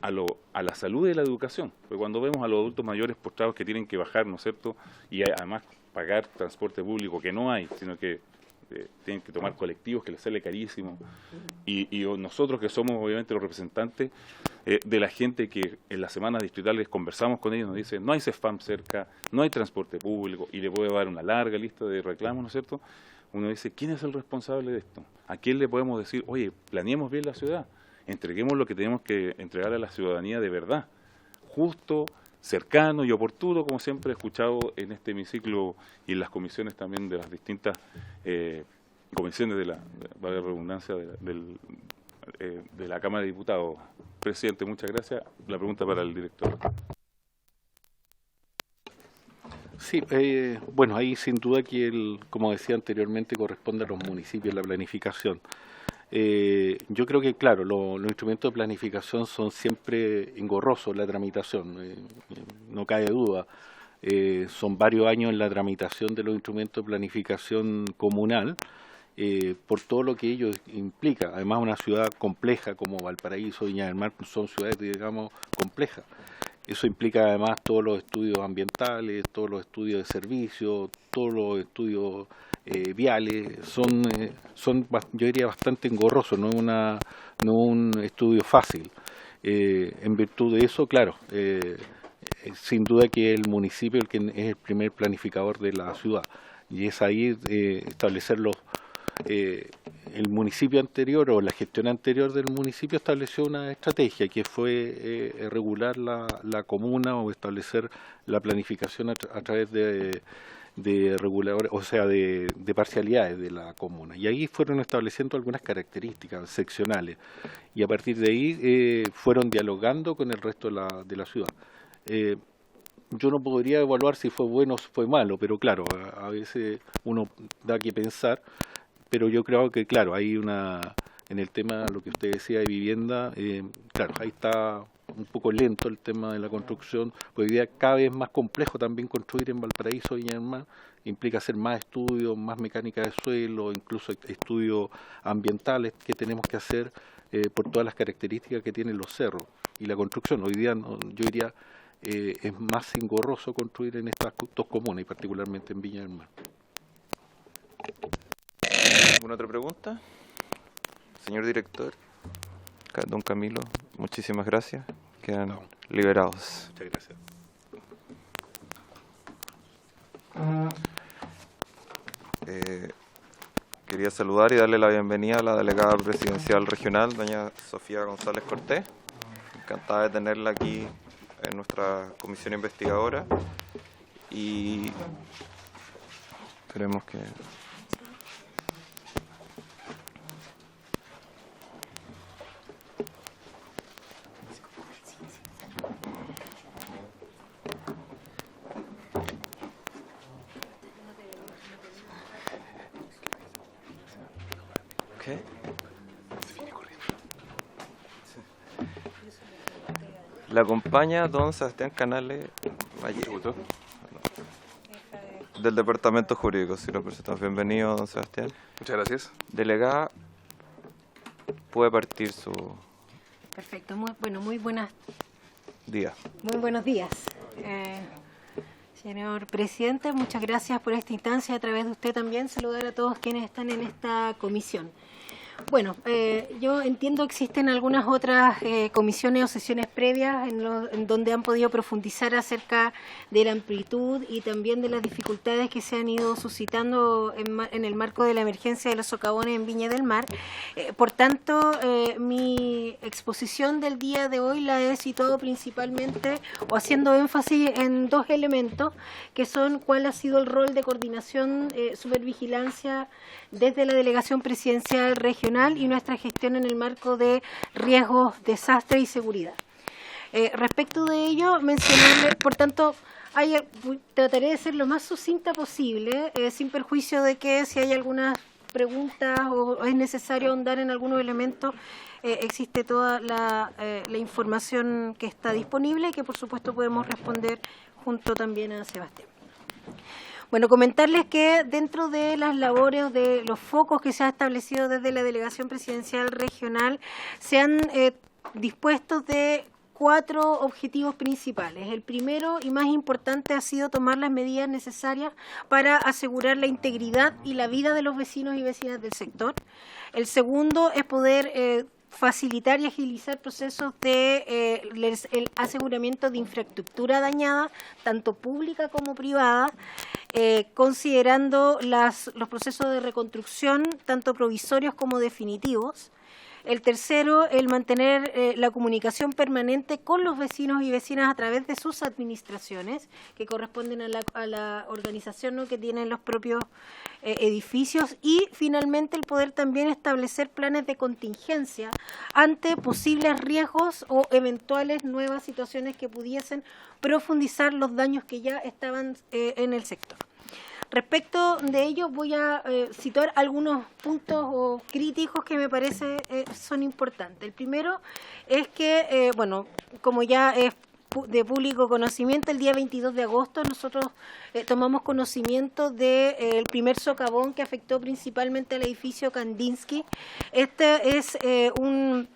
a la salud y a la educación. Porque cuando vemos a los adultos mayores postrados que tienen que bajar, ¿no es cierto?, y además pagar transporte público que no hay, sino que tienen que tomar colectivos que les sale carísimo, y nosotros que somos obviamente los representantes de la gente que en las semanas distritales conversamos con ellos, nos dicen no hay CEFAM cerca, no hay transporte público, y le puedo dar una larga lista de reclamos, ¿no es cierto? Uno dice, ¿quién es el responsable de esto? ¿A quién le podemos decir, oye, planeemos bien la ciudad, entreguemos lo que tenemos que entregar a la ciudadanía de verdad, justo, cercano y oportuno, como siempre he escuchado en este hemiciclo y en las comisiones también de las distintas comisiones de la redundancia de la Cámara de Diputados? Presidente, muchas gracias. La pregunta para el director. Sí, bueno, ahí sin duda que, como decía anteriormente, corresponde a los municipios la planificación. Yo creo que, claro, los instrumentos de planificación son siempre engorrosos, la tramitación, no cabe duda. Son varios años en la tramitación de los instrumentos de planificación comunal, por todo lo que ello implica. Además, una ciudad compleja como Valparaíso, Viña del Mar, son ciudades, digamos, complejas. Eso implica además todos los estudios ambientales, todos los estudios de servicios, todos los estudios viales, son yo diría bastante engorrosos, no es un estudio fácil. En virtud de eso, claro, sin duda que el municipio es el primer planificador de la ciudad, y es ahí establecer el municipio anterior o la gestión anterior del municipio estableció una estrategia que fue regular la comuna o establecer la planificación a través de reguladores, o sea, de parcialidades de la comuna. Y ahí fueron estableciendo algunas características seccionales y a partir de ahí fueron dialogando con el resto de la ciudad. Yo no podría evaluar si fue bueno o si fue malo, pero claro, a veces uno da que pensar. Pero yo creo que, claro, hay en el tema, lo que usted decía de vivienda, claro, ahí está un poco lento el tema de la construcción, porque hoy día cada vez más complejo también construir en Valparaíso, Viña del Mar, implica hacer más estudios, más mecánica de suelo, incluso estudios ambientales que tenemos que hacer por todas las características que tienen los cerros y la construcción. Hoy día, yo diría, es más engorroso construir en estas dos comunas, y particularmente en Viña del Mar. ¿Alguna otra pregunta? Señor director, don Camilo, muchísimas gracias. Quedan liberados. Muchas gracias. Quería saludar y darle la bienvenida a la delegada presidencial regional, doña Sofía González Cortés. Encantada de tenerla aquí en nuestra comisión investigadora. Y esperemos que... La acompaña don Sebastián Canales del Departamento Jurídico, si lo presentamos. Bienvenido, don Sebastián. Muchas gracias. Delegada, puede partir su... Perfecto, muy buenos días. Señor presidente, muchas gracias por esta instancia. A través de usted también saludar a todos quienes están en esta comisión. Bueno, yo entiendo que existen algunas otras comisiones o sesiones previas en donde han podido profundizar acerca de la amplitud y también de las dificultades que se han ido suscitando en el marco de la emergencia de los socavones en Viña del Mar. Por tanto, mi exposición del día de hoy la he situado principalmente o haciendo énfasis en dos elementos, que son cuál ha sido el rol de coordinación, supervigilancia desde la Delegación Presidencial Regional y nuestra gestión en el marco de riesgos, desastres y seguridad. Respecto de ello, mencionarle, por tanto, trataré de ser lo más sucinta posible, sin perjuicio de que si hay algunas preguntas o es necesario ahondar en algunos elementos, existe toda la información que está disponible y que por supuesto podemos responder junto también a Sebastián. Bueno, comentarles que dentro de las labores, de los focos que se ha establecido desde la Delegación Presidencial Regional, se han dispuesto de 4 objetivos principales. El primero y más importante ha sido tomar las medidas necesarias para asegurar la integridad y la vida de los vecinos y vecinas del sector. El segundo es poder facilitar y agilizar procesos de el aseguramiento de infraestructura dañada, tanto pública como privada, considerando los procesos de reconstrucción, tanto provisorios como definitivos. El tercero, el mantener la comunicación permanente con los vecinos y vecinas a través de sus administraciones, que corresponden a la organización, ¿no?, que tienen los propios edificios. Y finalmente el poder también establecer planes de contingencia ante posibles riesgos o eventuales nuevas situaciones que pudiesen profundizar los daños que ya estaban en el sector. Respecto de ello voy a situar algunos puntos o críticos que me parece son importantes. El primero es que, bueno, como ya es de público conocimiento, el día 22 de agosto nosotros tomamos conocimiento del primer socavón que afectó principalmente al edificio Kandinsky. Este es un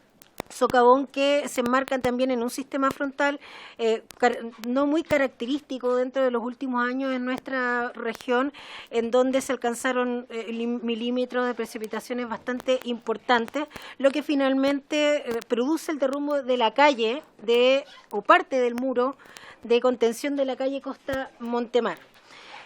socavón que se enmarca también en un sistema frontal no muy característico dentro de los últimos años en nuestra región, en donde se alcanzaron milímetros de precipitaciones bastante importantes, lo que finalmente produce el derrumbe de la calle o parte del muro de contención de la calle Costa Montemar.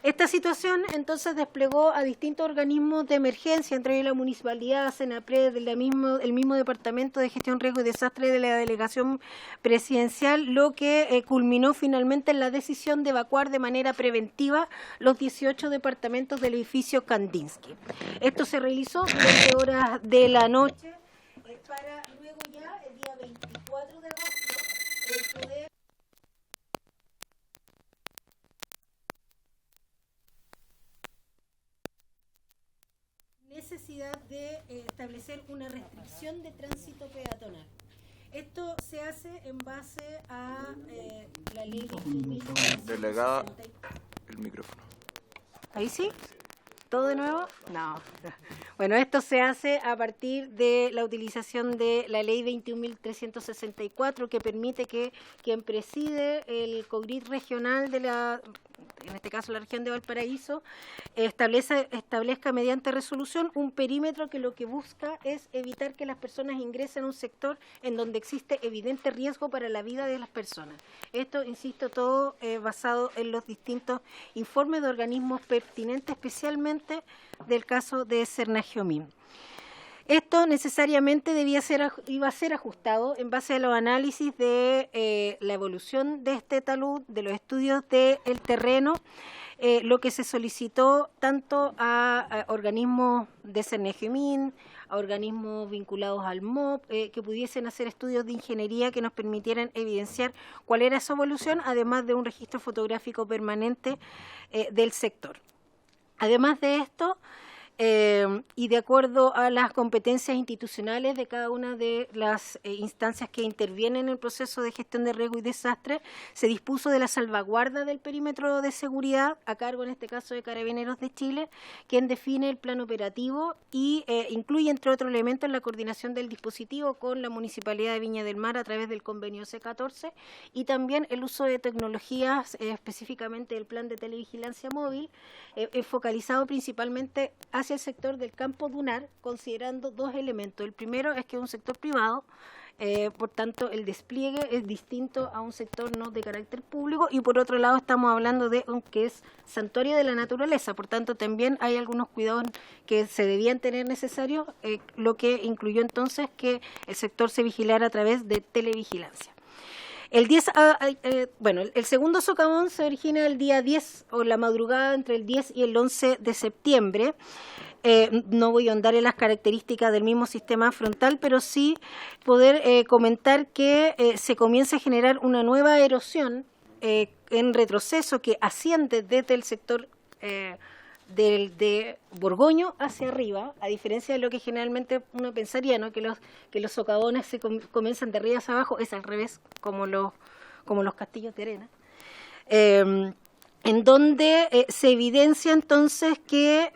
Esta situación entonces desplegó a distintos organismos de emergencia, entre ellos la Municipalidad, Senapred, el mismo Departamento de Gestión, Riesgo y Desastre de la Delegación Presidencial, lo que culminó finalmente en la decisión de evacuar de manera preventiva los 18 departamentos del edificio Kandinsky. Esto se realizó durante horas de la noche para luego ya el día 24 de agosto poder necesidad de establecer una restricción de tránsito peatonal. Esto se hace en base a la ley de... Delegada, el micrófono. ¿Ahí sí? ¿Todo de nuevo? No. Bueno, esto se hace a partir de la utilización de la ley 21.364, que permite que quien preside el COGRID regional de en este caso la región de Valparaíso, establezca mediante resolución un perímetro que lo que busca es evitar que las personas ingresen a un sector en donde existe evidente riesgo para la vida de las personas. Esto, insisto, todo basado en los distintos informes de organismos pertinentes, especialmente del caso de Cernagiomim. Esto necesariamente iba a ser ajustado en base a los análisis de la evolución de este talud, de los estudios del terreno, lo que se solicitó tanto a organismos de Cernagiomim, a organismos vinculados al MOP, que pudiesen hacer estudios de ingeniería que nos permitieran evidenciar cuál era esa evolución, además de un registro fotográfico permanente del sector. Además de esto, y de acuerdo a las competencias institucionales de cada una de las instancias que intervienen en el proceso de gestión de riesgo y desastre, se dispuso de la salvaguarda del perímetro de seguridad a cargo, en este caso, de Carabineros de Chile, quien define el plan operativo y incluye, entre otros elementos, la coordinación del dispositivo con la Municipalidad de Viña del Mar a través del convenio C14 y también el uso de tecnologías, específicamente el plan de televigilancia móvil, focalizado principalmente hacia hacia el sector del campo dunar, considerando dos elementos. El primero es que es un sector privado, por tanto el despliegue es distinto a un sector no de carácter público, y por otro lado estamos hablando de un que es santuario de la naturaleza, por tanto también hay algunos cuidados que se debían tener necesarios, lo que incluyó entonces que el sector se vigilara a través de televigilancia. El segundo socavón se origina el día 10 o la madrugada entre el 10 y el 11 de septiembre. No voy a ahondar en las características del mismo sistema frontal, pero sí poder comentar que se comienza a generar una nueva erosión en retroceso que asciende desde el sector de Borgoño hacia arriba, a diferencia de lo que generalmente uno pensaría, ¿no? que los socavones se comienzan de arriba hacia abajo, es al revés, como los castillos de arena. En donde se evidencia entonces que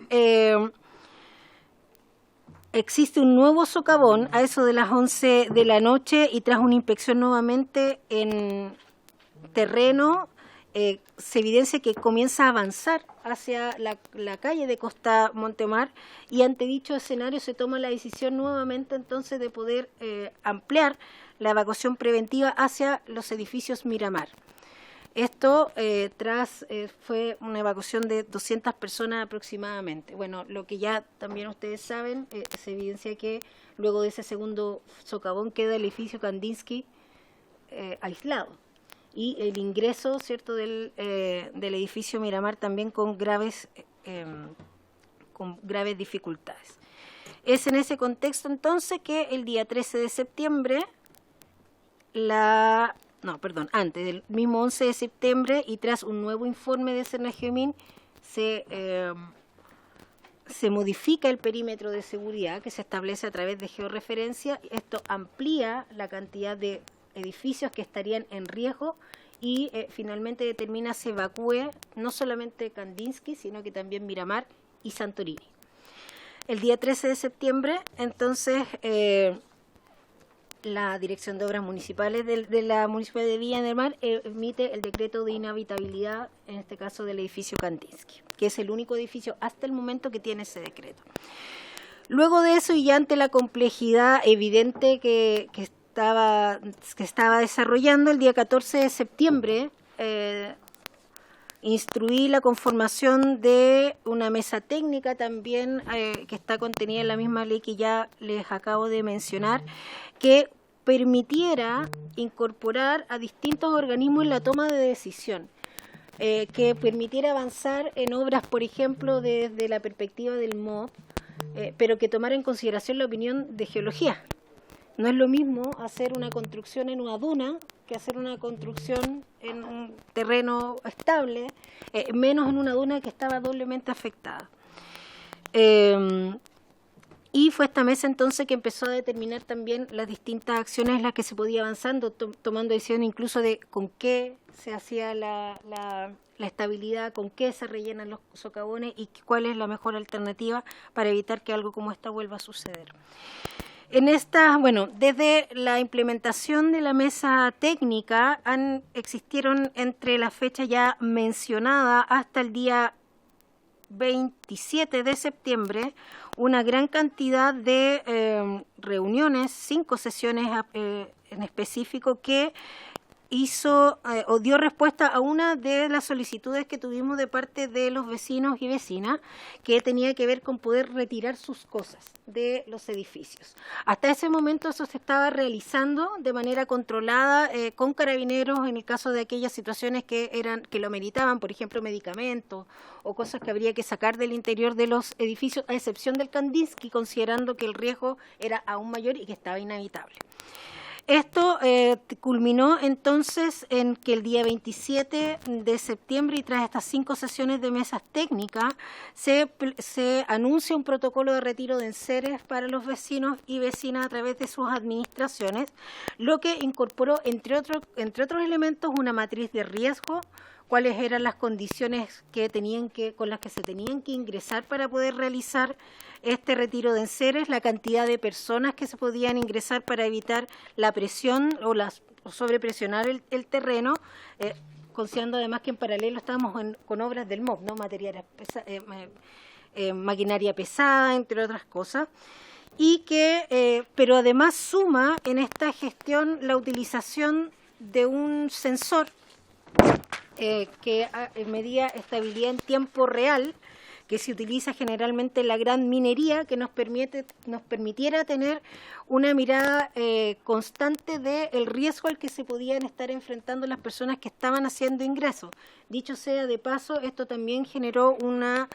existe un nuevo socavón a eso de las 11 de la noche, y tras una inspección nuevamente en terreno, se evidencia que comienza a avanzar hacia la calle de Costa Montemar, y ante dicho escenario se toma la decisión nuevamente entonces de poder ampliar la evacuación preventiva hacia los edificios Miramar. Esto fue una evacuación de 200 personas aproximadamente. Bueno, lo que ya también ustedes saben, se evidencia que luego de ese segundo socavón queda el edificio Kandinsky aislado. Y el ingreso, ¿cierto?, del edificio Miramar también con graves dificultades. Es en ese contexto entonces que el día 13 de septiembre, antes del mismo 11 de septiembre, y tras un nuevo informe de Cernageomin, se modifica el perímetro de seguridad que se establece a través de georreferencia. Esto amplía la cantidad de edificios que estarían en riesgo y finalmente determina se evacúe no solamente Kandinsky, sino que también Miramar y Santorini. El día 13 de septiembre, entonces, la Dirección de Obras Municipales de la Municipalidad de Viña del Mar emite el decreto de inhabitabilidad, en este caso del edificio Kandinsky, que es el único edificio hasta el momento que tiene ese decreto. Luego de eso, y ya ante la complejidad evidente que estaba desarrollando, el día 14 de septiembre instruí la conformación de una mesa técnica también que está contenida en la misma ley que ya les acabo de mencionar, que permitiera incorporar a distintos organismos en la toma de decisión, que permitiera avanzar en obras, por ejemplo, desde la perspectiva del MOB, pero que tomara en consideración la opinión de geología. No es lo mismo hacer una construcción en una duna que hacer una construcción en un terreno estable, menos en una duna que estaba doblemente afectada. Y fue esta mesa entonces que empezó a determinar también las distintas acciones en las que se podía avanzando, tomando decisión incluso de con qué se hacía la estabilidad, con qué se rellenan los socavones y cuál es la mejor alternativa para evitar que algo como esta vuelva a suceder. Desde la implementación de la mesa técnica existieron entre la fecha ya mencionada hasta el día 27 de septiembre una gran cantidad de reuniones, 5 sesiones en específico, que hizo o dio respuesta a una de las solicitudes que tuvimos de parte de los vecinos y vecinas, que tenía que ver con poder retirar sus cosas de los edificios. Hasta ese momento eso se estaba realizando de manera controlada con carabineros en el caso de aquellas situaciones que lo meritaban, por ejemplo medicamentos o cosas que habría que sacar del interior de los edificios, a excepción del Kandinsky, considerando que el riesgo era aún mayor y que estaba inhabitable. Esto culminó entonces en que el día 27 de septiembre, y tras estas 5 sesiones de mesas técnicas, se anuncia un protocolo de retiro de enseres para los vecinos y vecinas a través de sus administraciones, lo que incorporó, entre otros elementos, una matriz de riesgo, cuáles eran las condiciones con las que se tenían que ingresar para poder realizar este retiro de enseres, la cantidad de personas que se podían ingresar para evitar la presión o sobrepresionar el terreno, considerando además que en paralelo estábamos con obras del MOB, ¿no? Materiales maquinaria pesada, entre otras cosas, y que, pero además suma en esta gestión la utilización de un sensor que medía estabilidad en tiempo real, que se utiliza generalmente en la gran minería, que nos permitiera tener una mirada constante del riesgo al que se podían estar enfrentando las personas que estaban haciendo ingresos. Dicho sea de paso, esto también generó un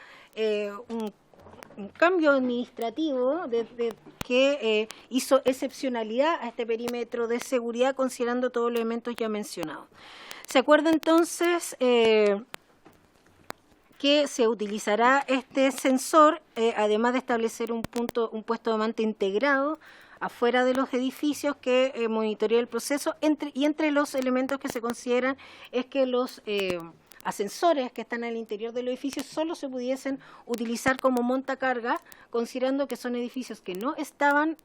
cambio administrativo que hizo excepcionalidad a este perímetro de seguridad, considerando todos los elementos ya mencionados. ¿Se acuerda entonces que se utilizará este sensor, además de establecer un puesto de mando integrado afuera de los edificios que monitorea el proceso, entre los elementos que se consideran es que los ascensores que están al interior del edificio solo se pudiesen utilizar como montacarga, considerando que son edificios que no estaban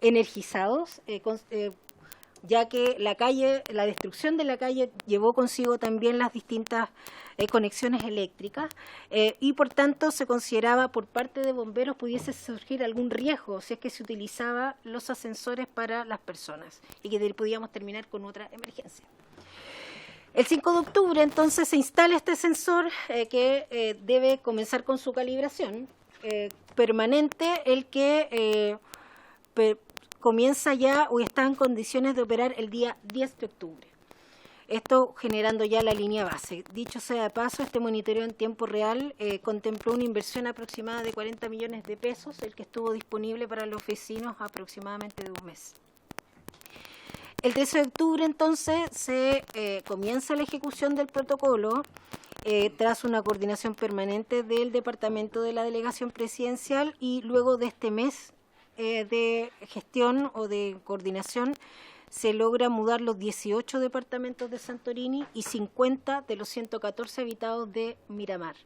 energizados, ya que la destrucción de la calle llevó consigo también las distintas conexiones eléctricas y por tanto se consideraba por parte de bomberos pudiese surgir algún riesgo si es que se utilizaba los ascensores para las personas y que podíamos terminar con otra emergencia. El 5 de octubre entonces se instala este sensor que debe comenzar con su calibración permanente, el que comienza ya o está en condiciones de operar el día 10 de octubre. Esto generando ya la línea base. Dicho sea de paso, este monitoreo en tiempo real contempló una inversión aproximada de 40 millones de pesos, el que estuvo disponible para los vecinos aproximadamente de un mes. El 13 de octubre entonces se comienza la ejecución del protocolo tras una coordinación permanente del Departamento de la Delegación Presidencial y luego de este mes de gestión o de coordinación se logra mudar los 18 departamentos de Santorini y 50 de los 114 habitados de Miramar.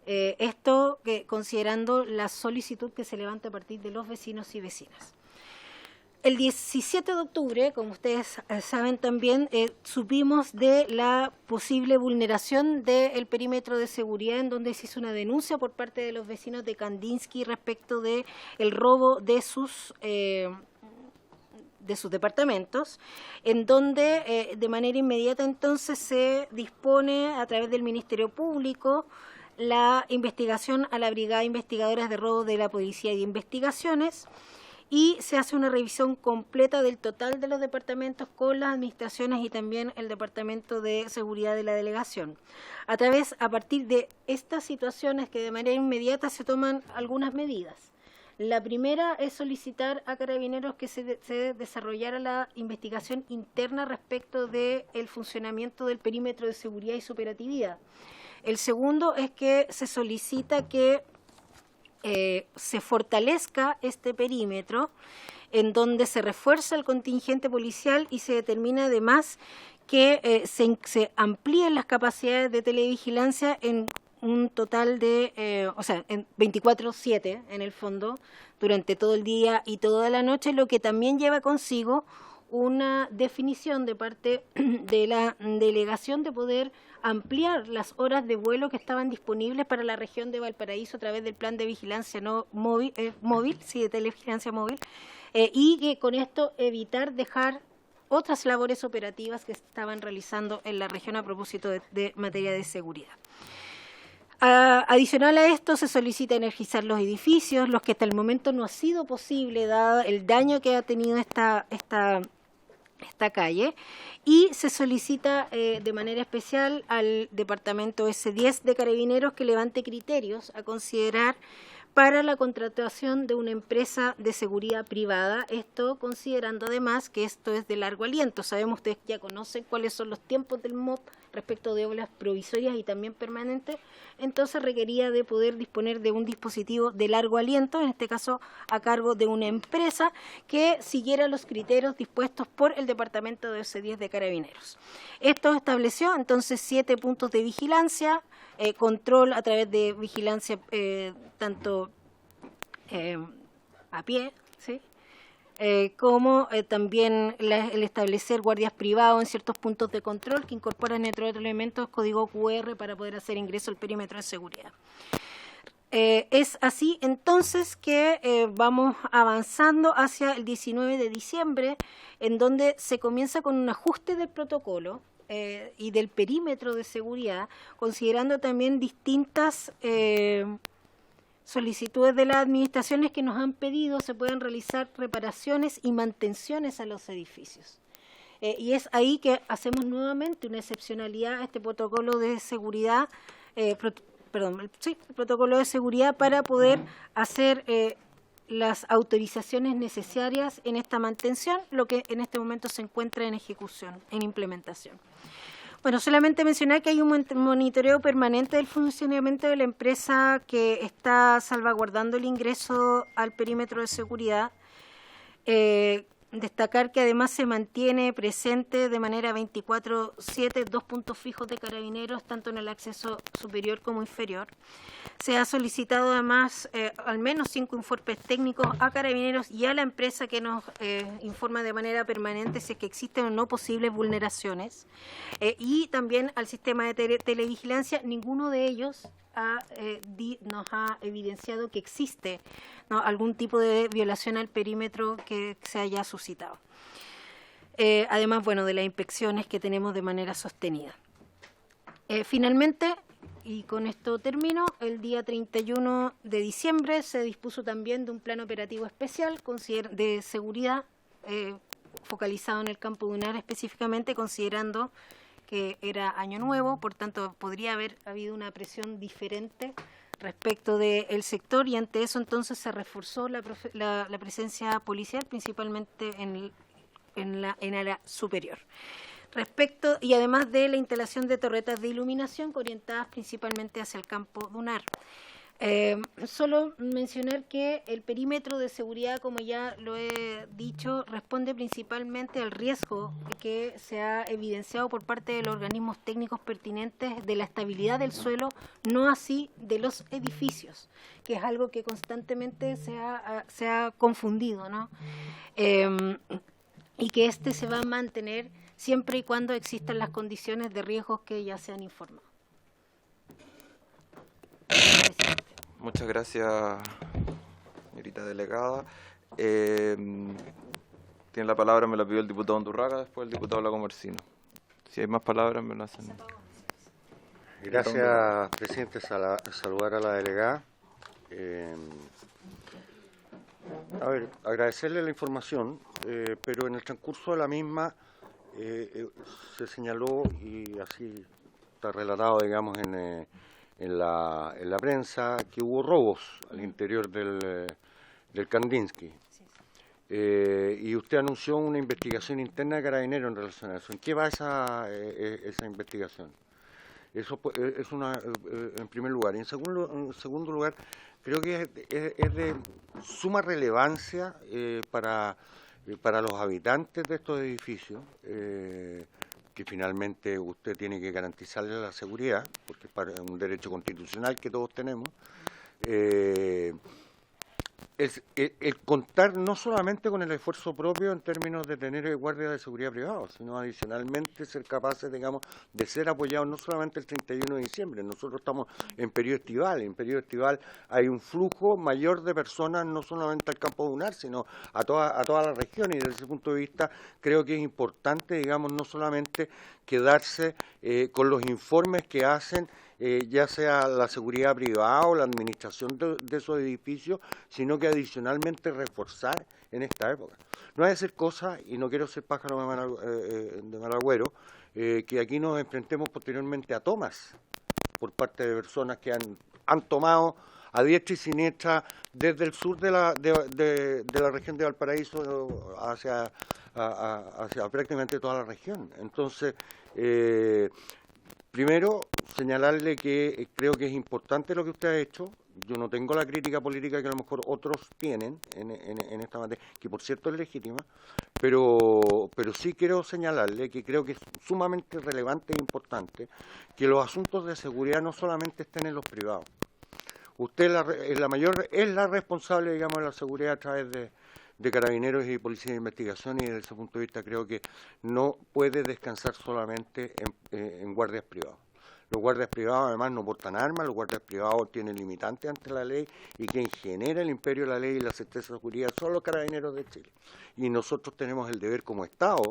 Esto considerando la solicitud que se levanta a partir de los vecinos y vecinas. El 17 de octubre, como ustedes saben también, supimos de la posible vulneración del perímetro de seguridad en donde se hizo una denuncia por parte de los vecinos de Kandinsky respecto de el robo de sus departamentos, en donde de manera inmediata entonces se dispone a través del Ministerio Público la investigación a la Brigada de Investigadoras de Robo de la Policía de Investigaciones y se hace una revisión completa del total de los departamentos con las administraciones y también el Departamento de Seguridad de la Delegación. A partir de estas situaciones que de manera inmediata se toman algunas medidas. La primera es solicitar a Carabineros que se desarrollara la investigación interna respecto del funcionamiento del perímetro de seguridad y su operatividad. El segundo es que se solicita que se fortalezca este perímetro en donde se refuerza el contingente policial y se determina además que se amplíen las capacidades de televigilancia en un total de, en 24/7 en el fondo, durante todo el día y toda la noche, lo que también lleva consigo una definición de parte de la delegación de poder ampliar las horas de vuelo que estaban disponibles para la región de Valparaíso a través del plan de vigilancia de televigilancia móvil, y que con esto evitar dejar otras labores operativas que estaban realizando en la región a propósito de materia de seguridad. Adicional a esto, se solicita energizar los edificios, los que hasta el momento no ha sido posible, dado el daño que ha tenido esta calle, y se solicita de manera especial al Departamento S10 de Carabineros que levante criterios a considerar para la contratación de una empresa de seguridad privada, esto considerando además que esto es de largo aliento. Sabemos, ustedes ya conocen cuáles son los tiempos del MOP respecto de obras provisorias y también permanentes, entonces requería de poder disponer de un dispositivo de largo aliento, en este caso a cargo de una empresa que siguiera los criterios dispuestos por el Departamento de S10 de Carabineros. Esto estableció entonces 7 puntos de vigilancia, control a través de vigilancia tanto a pie, ¿sí? Como también el establecer guardias privados en ciertos puntos de control que incorporan entre otros elementos código QR para poder hacer ingreso al perímetro de seguridad. Es así entonces que vamos avanzando hacia el 19 de diciembre, en donde se comienza con un ajuste del protocolo y del perímetro de seguridad, considerando también distintas solicitudes de las administraciones que nos han pedido se puedan realizar reparaciones y mantenciones a los edificios. Y es ahí que hacemos nuevamente una excepcionalidad a este protocolo de seguridad, el protocolo de seguridad para poder hacer las autorizaciones necesarias en esta mantención, lo que en este momento se encuentra en ejecución, en implementación. Bueno, solamente mencionar que hay un monitoreo permanente del funcionamiento de la empresa que está salvaguardando el ingreso al perímetro de seguridad. Destacar que además se mantiene presente de manera 24/7 2 puntos fijos de carabineros, tanto en el acceso superior como inferior. Se ha solicitado además al menos 5 informes técnicos a carabineros y a la empresa que nos informa de manera permanente si es que existen o no posibles vulneraciones. Y también al sistema de televigilancia, ninguno de ellos nos ha evidenciado que existe, ¿no?, algún tipo de violación al perímetro que se haya suscitado. Además, bueno, de las inspecciones que tenemos de manera sostenida. Finalmente, y con esto termino, el día 31 de diciembre se dispuso también de un plan operativo especial de seguridad focalizado en el campo dunar específicamente, considerando que era año nuevo, por tanto podría haber habido una presión diferente respecto del sector, y ante eso entonces se reforzó la presencia policial, principalmente en área superior. Respecto, y además de la instalación de torretas de iluminación orientadas principalmente hacia el campo dunar. Solo mencionar que el perímetro de seguridad, como ya lo he dicho, responde principalmente al riesgo que se ha evidenciado por parte de los organismos técnicos pertinentes de la estabilidad del suelo, no así de los edificios, que es algo que constantemente se ha confundido, ¿no? Y que se va a mantener siempre y cuando existan las condiciones de riesgos que ya se han informado. Muchas gracias, señorita delegada. Tiene la palabra, me la pidió el diputado Undurraga, después el diputado Lagomarsino. Si hay más palabras, me lo hacen. Gracias, presidente. Saludar a la delegada. Agradecerle la información, pero en el transcurso de la misma se señaló, y así está relatado, digamos, en la prensa, que hubo robos al interior del Kandinsky. Y usted anunció una investigación interna de Carabineros en relación a eso. ¿En qué va esa investigación? Eso es en primer lugar. Y en segundo lugar, creo que es de suma relevancia para los habitantes de estos edificios, que finalmente usted tiene que garantizarles la seguridad, porque es un derecho constitucional que todos tenemos, es el contar no solamente con el esfuerzo propio en términos de tener guardias de seguridad privados, sino adicionalmente ser capaces, digamos, de ser apoyados no solamente el 31 de diciembre. Nosotros estamos en periodo estival. En periodo estival hay un flujo mayor de personas, no solamente al campo dunar, sino a toda la región, y desde ese punto de vista creo que es importante, digamos, no solamente quedarse con los informes que hacen ya sea la seguridad privada o la administración de esos edificios, sino que adicionalmente reforzar en esta época. No hay que hacer cosas, y no quiero ser pájaro de mal agüero, que aquí nos enfrentemos posteriormente a tomas por parte de personas que han tomado a diestra y siniestra desde el sur de la región de Valparaíso hacia prácticamente toda la región. Entonces, primero, señalarle que creo que es importante lo que usted ha hecho. Yo no tengo la crítica política que a lo mejor otros tienen en esta materia, que por cierto es legítima, pero sí quiero señalarle que creo que es sumamente relevante e importante que los asuntos de seguridad no solamente estén en los privados. Usted es la responsable, digamos, de la seguridad a través de Carabineros y Policía de Investigación, y desde ese punto de vista creo que no puede descansar solamente en guardias privados. Los guardias privados además no portan armas, los guardias privados tienen limitantes ante la ley y quien genera el imperio de la ley y la certeza de seguridad son los carabineros de Chile. Y nosotros tenemos el deber como Estado,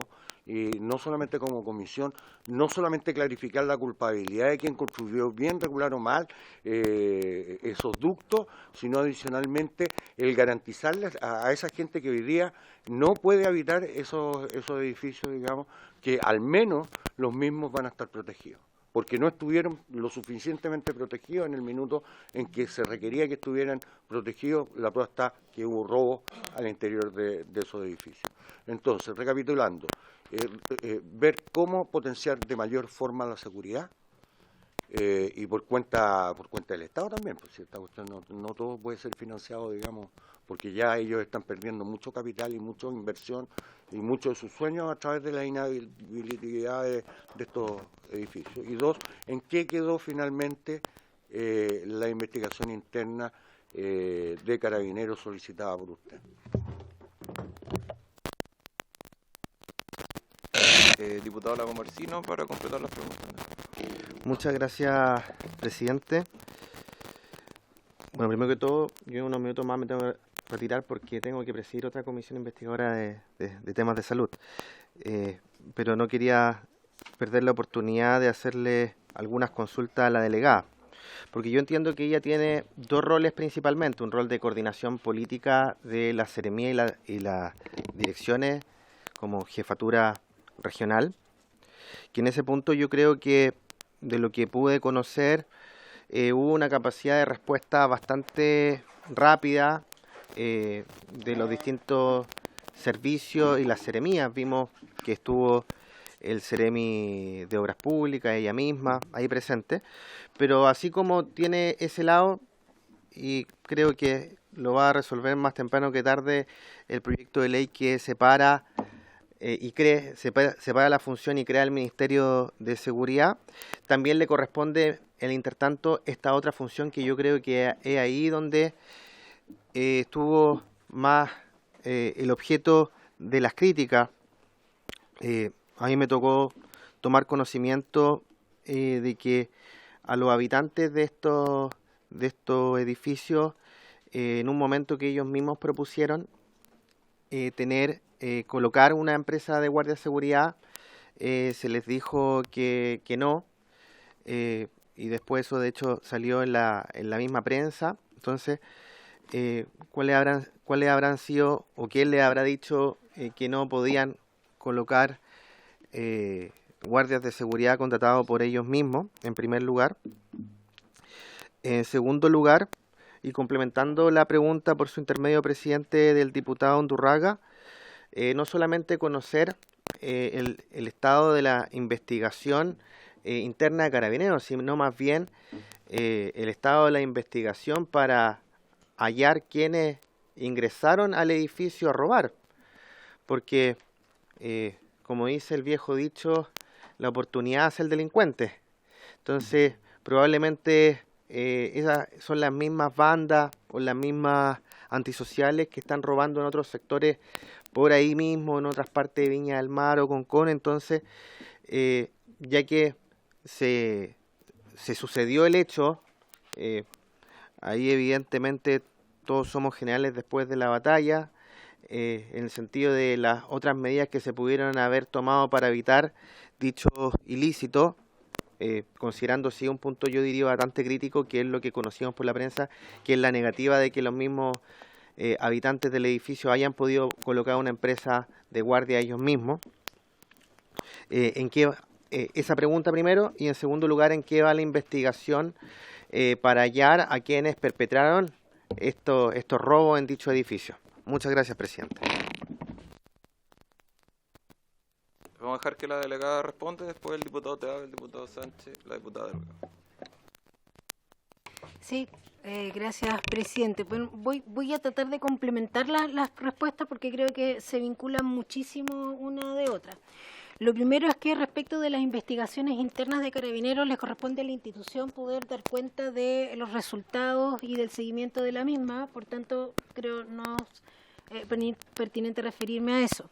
y no solamente como comisión, no solamente clarificar la culpabilidad de quien construyó bien, regular o mal esos ductos, sino adicionalmente el garantizarles a esa gente que hoy día no puede habitar esos edificios, digamos, que al menos los mismos van a estar protegidos, porque no estuvieron lo suficientemente protegidos en el minuto en que se requería que estuvieran protegidos. La prueba está que hubo robo al interior de esos edificios. Entonces, recapitulando, ver cómo potenciar de mayor forma la seguridad y por cuenta del Estado también, pues si esta cuestión no todo puede ser financiado, digamos, porque ya ellos están perdiendo mucho capital y mucha inversión y muchos de sus sueños a través de la inhabilidad de estos edificios. Y dos, ¿en qué quedó finalmente la investigación interna de Carabineros solicitada por usted? Diputado Lagomarsino, para completar las preguntas. Muchas gracias, presidente. Bueno, primero que todo, yo en unos minutos más me tengo que retirar porque tengo que presidir otra comisión investigadora de temas de salud. Pero no quería perder la oportunidad de hacerle algunas consultas a la delegada, porque yo entiendo que ella tiene dos roles principalmente, un rol de coordinación política de la Seremía y las direcciones como jefatura regional, que en ese punto yo creo que de lo que pude conocer hubo una capacidad de respuesta bastante rápida de los distintos servicios y las seremías. Vimos que estuvo el Seremi de Obras Públicas, ella misma, ahí presente, pero así como tiene ese lado, y creo que lo va a resolver más temprano que tarde el proyecto de ley que separa separa la función y crea el Ministerio de Seguridad, también le corresponde en el intertanto esta otra función que yo creo que es ahí donde estuvo más el objeto de las críticas. A mí me tocó tomar conocimiento de que a los habitantes de estos edificios, en un momento que ellos mismos propusieron colocar una empresa de guardia de seguridad, se les dijo que no, y después eso de hecho salió en la misma prensa. Entonces, ¿cuáles habrán sido o quién le habrá dicho que no podían colocar guardias de seguridad contratados por ellos mismos, en primer lugar? En segundo lugar, y complementando la pregunta por su intermedio, presidente, del diputado Undurraga, no solamente conocer el estado de la investigación interna de Carabineros, sino más bien el estado de la investigación para hallar quienes ingresaron al edificio a robar, porque como dice el viejo dicho, la oportunidad hace el delincuente. Entonces, probablemente esas son las mismas bandas o las mismas antisociales que están robando en otros sectores por ahí mismo, en otras partes de Viña del Mar o Concón. Entonces, ya que se sucedió el hecho, ahí evidentemente todos somos generales después de la batalla, en el sentido de las otras medidas que se pudieron haber tomado para evitar dicho ilícito, considerando sí un punto, yo diría, bastante crítico, que es lo que conocíamos por la prensa, que es la negativa de que los mismos habitantes del edificio hayan podido colocar una empresa de guardia ellos mismos. Esa pregunta primero, y en segundo lugar, ¿en qué va la investigación para hallar a quienes perpetraron estos robos en dicho edificio? Muchas gracias, presidente. Vamos a dejar que la delegada responda, después el diputado Teave, el diputado Sánchez, la diputada Delgado. Sí, gracias, presidente. Bueno, voy a tratar de complementar las respuestas porque creo que se vinculan muchísimo una de otra. Lo primero es que respecto de las investigaciones internas de Carabineros les corresponde a la institución poder dar cuenta de los resultados y del seguimiento de la misma, por tanto creo no es pertinente referirme a eso.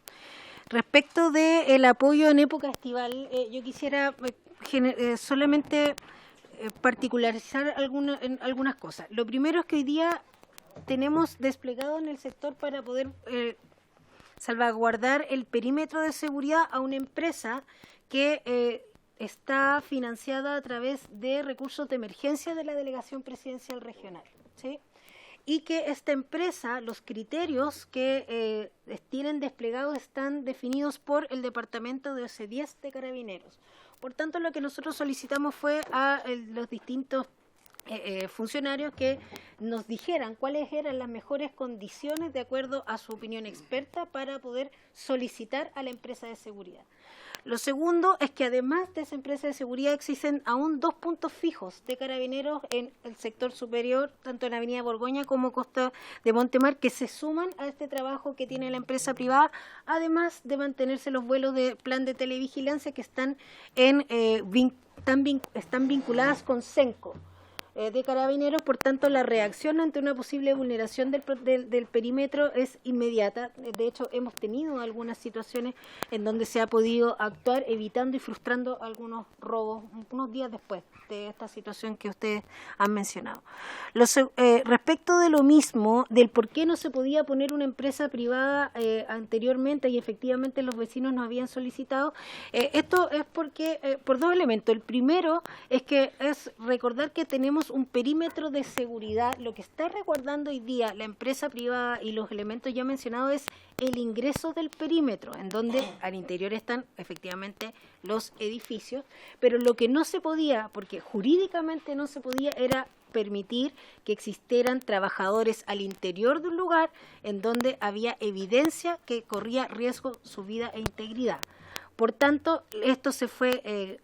Respecto del apoyo en época estival, yo quisiera solamente particularizar algunas cosas. Lo primero es que hoy día tenemos desplegado en el sector para poder salvaguardar el perímetro de seguridad a una empresa que está financiada a través de recursos de emergencia de la Delegación Presidencial Regional, ¿sí? Y que esta empresa, los criterios que tienen desplegados están definidos por el Departamento de OC10 de Carabineros. Por tanto, lo que nosotros solicitamos fue a los distintos funcionarios que nos dijeran cuáles eran las mejores condiciones de acuerdo a su opinión experta para poder solicitar a la empresa de seguridad. Lo segundo es que además de esa empresa de seguridad existen aún 2 puntos fijos de Carabineros en el sector superior, tanto en la avenida Borgoña como Costa de Montemar, que se suman a este trabajo que tiene la empresa privada, además de mantenerse los vuelos de plan de televigilancia que están vinculadas con CENCO de Carabineros. Por tanto, la reacción ante una posible vulneración del perímetro es inmediata. De hecho, hemos tenido algunas situaciones en donde se ha podido actuar evitando y frustrando algunos robos unos días después de esta situación que ustedes han mencionado. Respecto de lo mismo, del por qué no se podía poner una empresa privada anteriormente y efectivamente los vecinos nos habían solicitado, esto es porque por 2 elementos. El primero es que es recordar que tenemos un perímetro de seguridad. Lo que está resguardando hoy día la empresa privada y los elementos ya mencionados es el ingreso del perímetro, en donde al interior están efectivamente los edificios, pero lo que no se podía, porque jurídicamente no se podía, era permitir que existieran trabajadores al interior de un lugar en donde había evidencia que corría riesgo su vida e integridad. Por tanto, esto se fue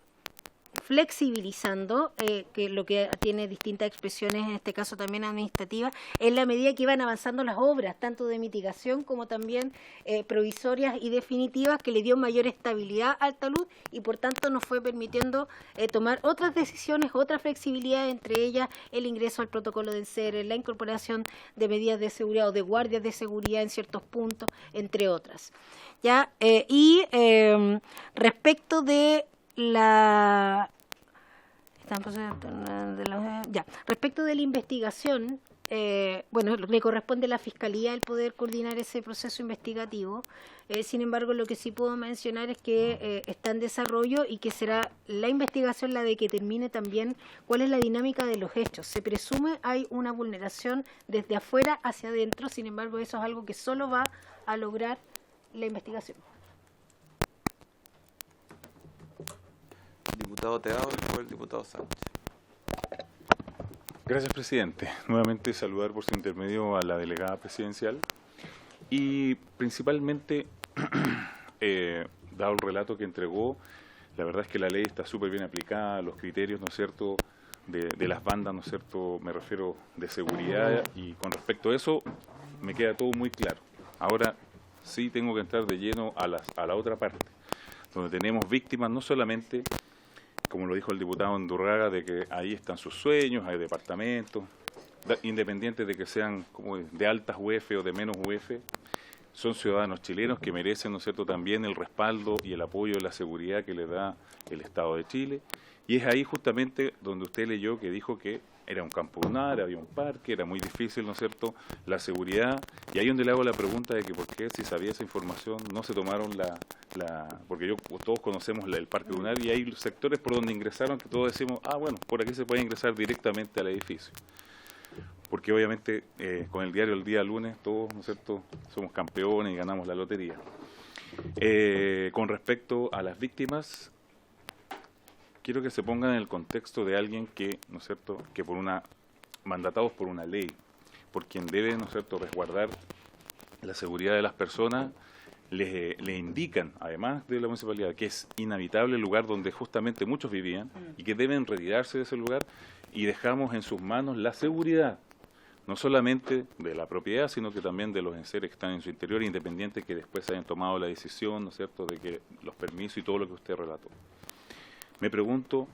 flexibilizando, que lo que tiene distintas expresiones, en este caso también administrativas, en la medida que iban avanzando las obras, tanto de mitigación como también provisorias y definitivas, que le dio mayor estabilidad al talud y por tanto nos fue permitiendo tomar otras decisiones, otra flexibilidad, entre ellas el ingreso al protocolo del CER, la incorporación de medidas de seguridad o de guardias de seguridad en ciertos puntos, entre otras. ¿Ya? Respecto de respecto de la investigación, bueno, le corresponde a la Fiscalía el poder coordinar ese proceso investigativo. Sin embargo, lo que sí puedo mencionar es que está en desarrollo y que será la investigación la de que determine también cuál es la dinámica de los hechos. Se presume hay una vulneración desde afuera hacia adentro, sin embargo, eso es algo que solo va a lograr la investigación. Diputado Teao y luego el diputado Sánchez. Gracias, presidente. Nuevamente saludar por su intermedio a la delegada presidencial y principalmente, dado el relato que entregó, la verdad es que la ley está súper bien aplicada, los criterios, ¿no es cierto?, de las bandas, ¿no es cierto?, me refiero de seguridad, y con respecto a eso me queda todo muy claro. Ahora sí tengo que entrar de lleno a la otra parte, donde tenemos víctimas no solamente, como lo dijo el diputado Undurraga, de que ahí están sus sueños, hay departamentos, independientes de que sean como de altas UF o de menos UF, son ciudadanos chilenos que merecen, ¿no es cierto?, también el respaldo y el apoyo de la seguridad que le da el Estado de Chile. Y es ahí justamente donde usted leyó que dijo que era un campo lunar, había un parque, era muy difícil, ¿no es cierto?, la seguridad. Y ahí donde le hago la pregunta de que por qué, si sabía esa información, no se tomaron porque todos conocemos el parque lunar y hay sectores por donde ingresaron que todos decimos, bueno, por aquí se puede ingresar directamente al edificio. Porque obviamente con el diario el día lunes todos, ¿no es cierto?, somos campeones y ganamos la lotería. Con respecto a las víctimas, quiero que se pongan en el contexto de alguien que, ¿no es cierto?, que mandatados por una ley, por quien debe, ¿no es cierto?, resguardar la seguridad de las personas, le indican, además de la municipalidad, que es inhabitable el lugar donde justamente muchos vivían y que deben retirarse de ese lugar, y dejamos en sus manos la seguridad, no solamente de la propiedad, sino que también de los enseres que están en su interior, independiente que después hayan tomado la decisión, ¿no es cierto?, de que los permisos y todo lo que usted relató. Me pregunto,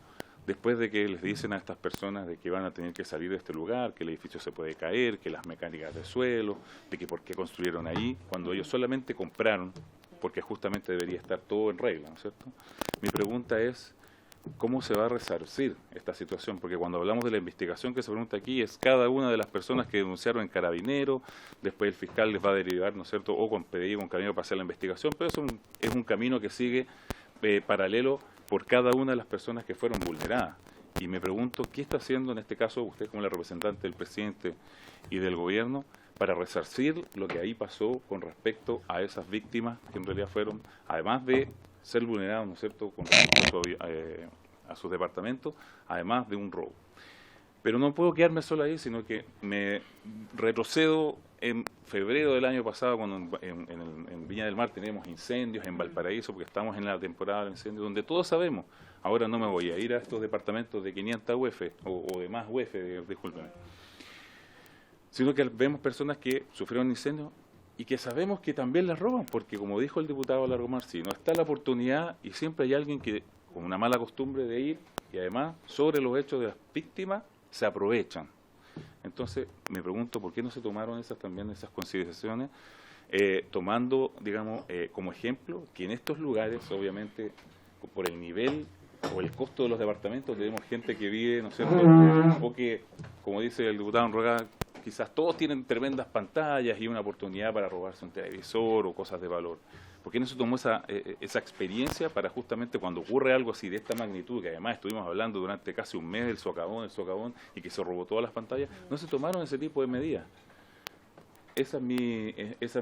después de que les dicen a estas personas de que van a tener que salir de este lugar, que el edificio se puede caer, que las mecánicas de suelo, de que por qué construyeron ahí, cuando ellos solamente compraron, porque justamente debería estar todo en regla, ¿no es cierto? Mi pregunta es, ¿cómo se va a resarcir esta situación? Porque cuando hablamos de la investigación que se pregunta aquí es cada una de las personas que denunciaron en Carabinero, después el fiscal les va a derivar, ¿no es cierto?, o con PDI o con Carabinero para hacer la investigación, pero eso es un camino que sigue paralelo por cada una de las personas que fueron vulneradas. Y me pregunto, ¿qué está haciendo en este caso usted como la representante del presidente y del gobierno para resarcir lo que ahí pasó con respecto a esas víctimas que en realidad fueron, además de ser vulnerados, ¿no es cierto?, con respecto a sus departamentos, además de un robo? Pero no puedo quedarme solo ahí, sino que me retrocedo en febrero del año pasado, cuando en Viña del Mar teníamos incendios, en Valparaíso, porque estamos en la temporada de incendios, donde todos sabemos, ahora no me voy a ir a estos departamentos de 500 UF o de más UF, discúlpenme, sino que vemos personas que sufrieron incendios y que sabemos que también las roban, porque como dijo el diputado Largomar, si no está la oportunidad y siempre hay alguien que con una mala costumbre de ir y además sobre los hechos de las víctimas se aprovechan. Entonces me pregunto por qué no se tomaron esas consideraciones, tomando, digamos, como ejemplo que en estos lugares, obviamente, por el nivel o el costo de los departamentos, tenemos gente que vive, ¿no es cierto?, o que, como dice el diputado Enroga, quizás todos tienen tremendas pantallas y una oportunidad para robarse un televisor o cosas de valor. ¿Por qué no se tomó esa experiencia para justamente cuando ocurre algo así de esta magnitud, que además estuvimos hablando durante casi un mes del socavón, y que se robó todas las pantallas, no se tomaron ese tipo de medidas? Esa es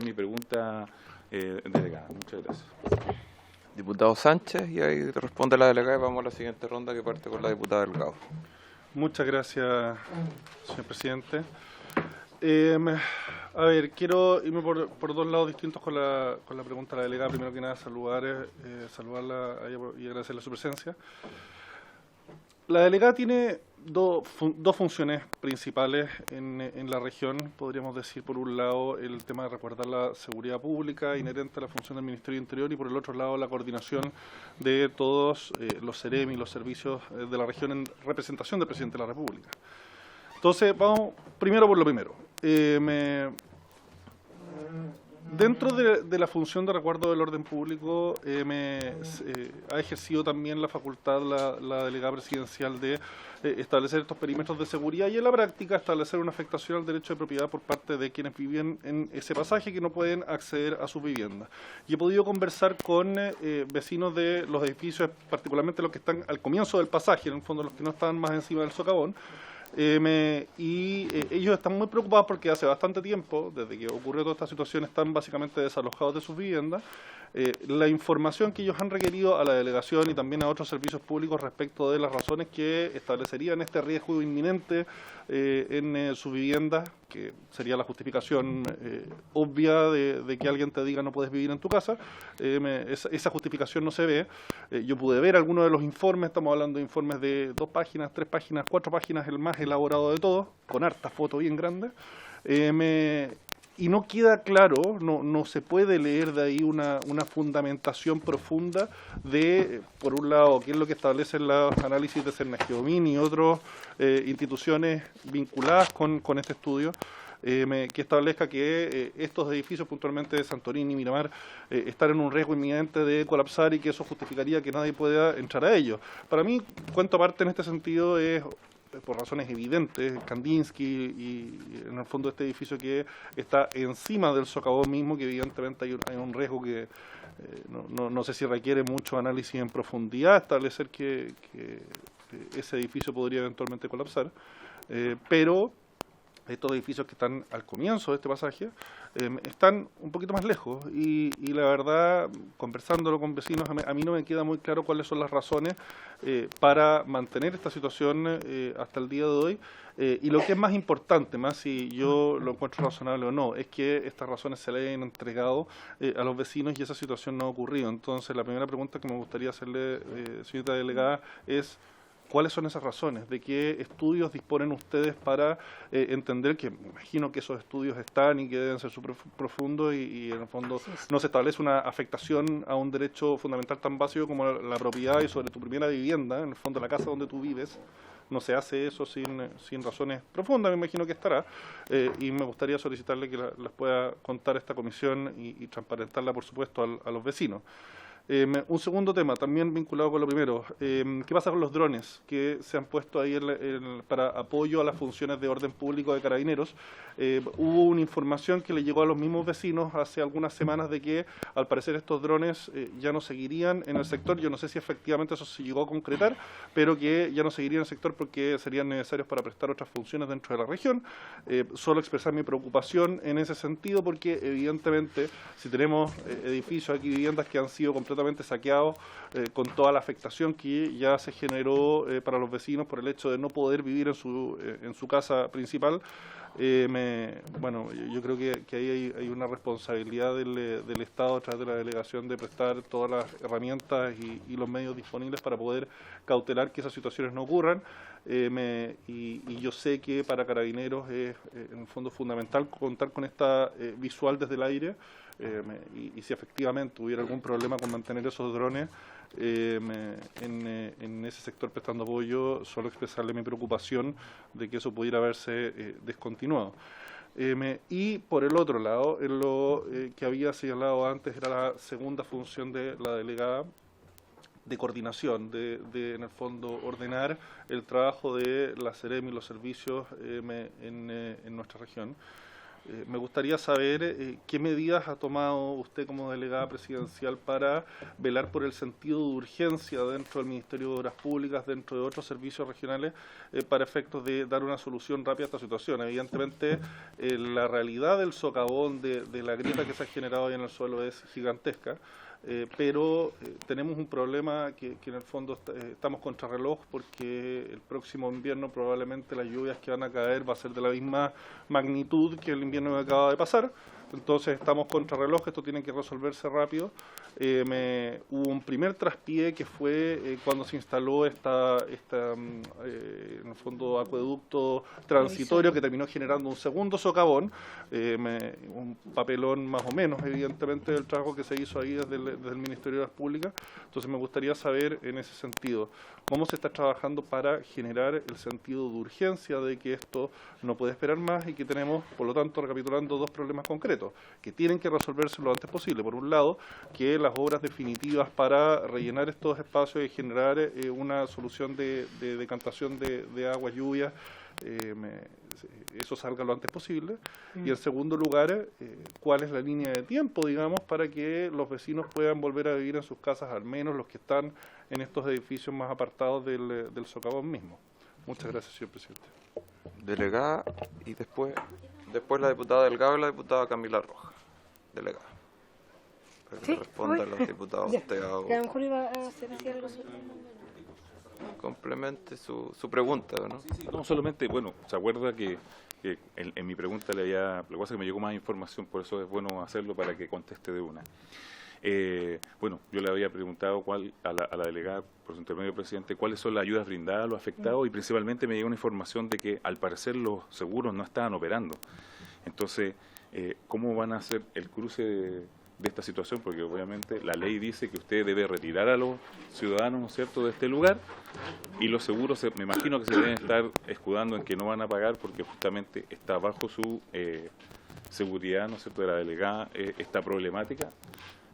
mi pregunta, delegada. Muchas gracias. Diputado Sánchez, y ahí responde la delegada y vamos a la siguiente ronda que parte con la diputada Delgado. Muchas gracias, señor presidente. A ver, quiero irme por dos lados distintos con la pregunta de la delegada. Primero que nada, saludarla a ella y agradecerle su presencia. La delegada tiene dos funciones principales en la región. Podríamos decir, por un lado, el tema de resguardar la seguridad pública inherente a la función del Ministerio del Interior, y por el otro lado, la coordinación de todos los CEREMI y los servicios de la región en representación del Presidente de la República. Entonces, vamos primero por lo primero. Dentro de la función de resguardo del orden público, ha ejercido también la facultad la delegada presidencial de establecer estos perímetros de seguridad y en la práctica establecer una afectación al derecho de propiedad por parte de quienes viven en ese pasaje que no pueden acceder a sus viviendas. Y he podido conversar con vecinos de los edificios, particularmente los que están al comienzo del pasaje, en el fondo los que no están más encima del socavón. Ellos están muy preocupados porque hace bastante tiempo, desde que ocurrió toda esta situación, están básicamente desalojados de sus viviendas. La información que ellos han requerido a la delegación y también a otros servicios públicos respecto de las razones que establecerían este riesgo inminente en su vivienda, que sería la justificación obvia de que alguien te diga no puedes vivir en tu casa, esa justificación no se ve. Yo pude ver algunos de los informes, estamos hablando de informes de 2 páginas, 3 páginas, 4 páginas, el más elaborado de todos, con harta foto bien grande. Y no queda claro, no se puede leer de ahí una fundamentación profunda de, por un lado, qué es lo que establecen los análisis de Cernageomin y otras instituciones vinculadas con este estudio, que establezca que estos edificios, puntualmente de Santorini y Miramar, están en un riesgo inminente de colapsar y que eso justificaría que nadie pueda entrar a ellos. Para mí, cuento aparte en este sentido es, por razones evidentes, Kandinsky y en el fondo este edificio que está encima del socavón mismo, que evidentemente hay un riesgo que no sé si requiere mucho análisis en profundidad, establecer que ese edificio podría eventualmente colapsar, pero estos edificios que están al comienzo de este pasaje están un poquito más lejos y la verdad, conversándolo con vecinos, a mí no me queda muy claro cuáles son las razones para mantener esta situación hasta el día de hoy. Y lo que es más importante, más si yo lo encuentro razonable o no, es que estas razones se le hayan entregado a los vecinos y esa situación no ha ocurrido. Entonces, la primera pregunta que me gustaría hacerle, señorita delegada, es ¿cuáles son esas razones? ¿De qué estudios disponen ustedes para entender que, me imagino que esos estudios están y que deben ser súper profundos y en el fondo no se establece una afectación a un derecho fundamental tan básico como la propiedad y sobre tu primera vivienda, en el fondo la casa donde tú vives? No se hace eso sin razones profundas, me imagino que estará, y me gustaría solicitarle que las pueda contar esta comisión y transparentarla, por supuesto, a los vecinos. Un segundo tema, también vinculado con lo primero, ¿qué pasa con los drones que se han puesto ahí para apoyo a las funciones de orden público de Carabineros? Hubo una información que le llegó a los mismos vecinos hace algunas semanas de que al parecer estos drones ya no seguirían en el sector. Yo no sé si efectivamente eso se llegó a concretar, pero que ya no seguirían en el sector porque serían necesarios para prestar otras funciones dentro de la región. Solo expresar mi preocupación en ese sentido porque evidentemente si tenemos edificios aquí, viviendas que han sido completamente saqueados con toda la afectación que ya se generó para los vecinos por el hecho de no poder vivir en su casa principal. Bueno, yo creo que ahí hay una responsabilidad del Estado a través de la delegación de prestar todas las herramientas y los medios disponibles para poder cautelar que esas situaciones no ocurran. Y yo sé que para Carabineros es en el fondo fundamental contar con esta visual desde el aire. Y si efectivamente hubiera algún problema con mantener esos drones en ese sector prestando apoyo, solo expresarle mi preocupación de que eso pudiera haberse descontinuado. Y por el otro lado, en lo que había señalado antes era la segunda función de la delegada de coordinación, en el fondo ordenar el trabajo de la Seremi y los servicios en nuestra región. Me gustaría saber qué medidas ha tomado usted como delegada presidencial para velar por el sentido de urgencia dentro del Ministerio de Obras Públicas, dentro de otros servicios regionales, para efectos de dar una solución rápida a esta situación. Evidentemente, la realidad del socavón, de la grieta que se ha generado ahí en el suelo es gigantesca. Pero tenemos un problema que en el fondo estamos contrarreloj porque el próximo invierno probablemente las lluvias que van a caer va a ser de la misma magnitud que el invierno que acaba de pasar. Entonces estamos contrarreloj, esto tiene que resolverse rápido. Hubo un primer traspié que fue cuando se instaló en el fondo acueducto transitorio que terminó generando un segundo socavón, un papelón más o menos evidentemente del trabajo que se hizo ahí desde el Ministerio de Obras Públicas. Entonces me gustaría saber en ese sentido cómo se está trabajando para generar el sentido de urgencia de que esto no puede esperar más y que tenemos, por lo tanto, recapitulando dos problemas concretos que tienen que resolverse lo antes posible. Por un lado, que las obras definitivas para rellenar estos espacios y generar una solución de decantación de agua, lluvia, eso salga lo antes posible. Y en segundo lugar, cuál es la línea de tiempo, digamos, para que los vecinos puedan volver a vivir en sus casas, al menos los que están en estos edificios más apartados del socavón mismo. Muchas gracias, señor presidente. Delegada, y después la diputada Delgado y la diputada Camila Rojas. Delegada. Para que responda a los diputados Teao. A lo mejor iba a hacer así algo. Complemente su pregunta, ¿no? Sí, no, solamente, bueno, se acuerda que en mi pregunta lo que pasa es que me llegó más información, por eso es bueno hacerlo para que conteste de una. Bueno, yo le había preguntado a la delegada, por su intermedio presidente, cuáles son las ayudas brindadas a los afectados y principalmente me llegó una información de que al parecer los seguros no estaban operando. Entonces, ¿cómo van a hacer el cruce de esta situación? Porque obviamente la ley dice que usted debe retirar a los ciudadanos, ¿no es cierto?, de este lugar, y los seguros me imagino que se deben estar escudando en que no van a pagar porque justamente está bajo su seguridad, ¿no es cierto?, de la delegada esta problemática.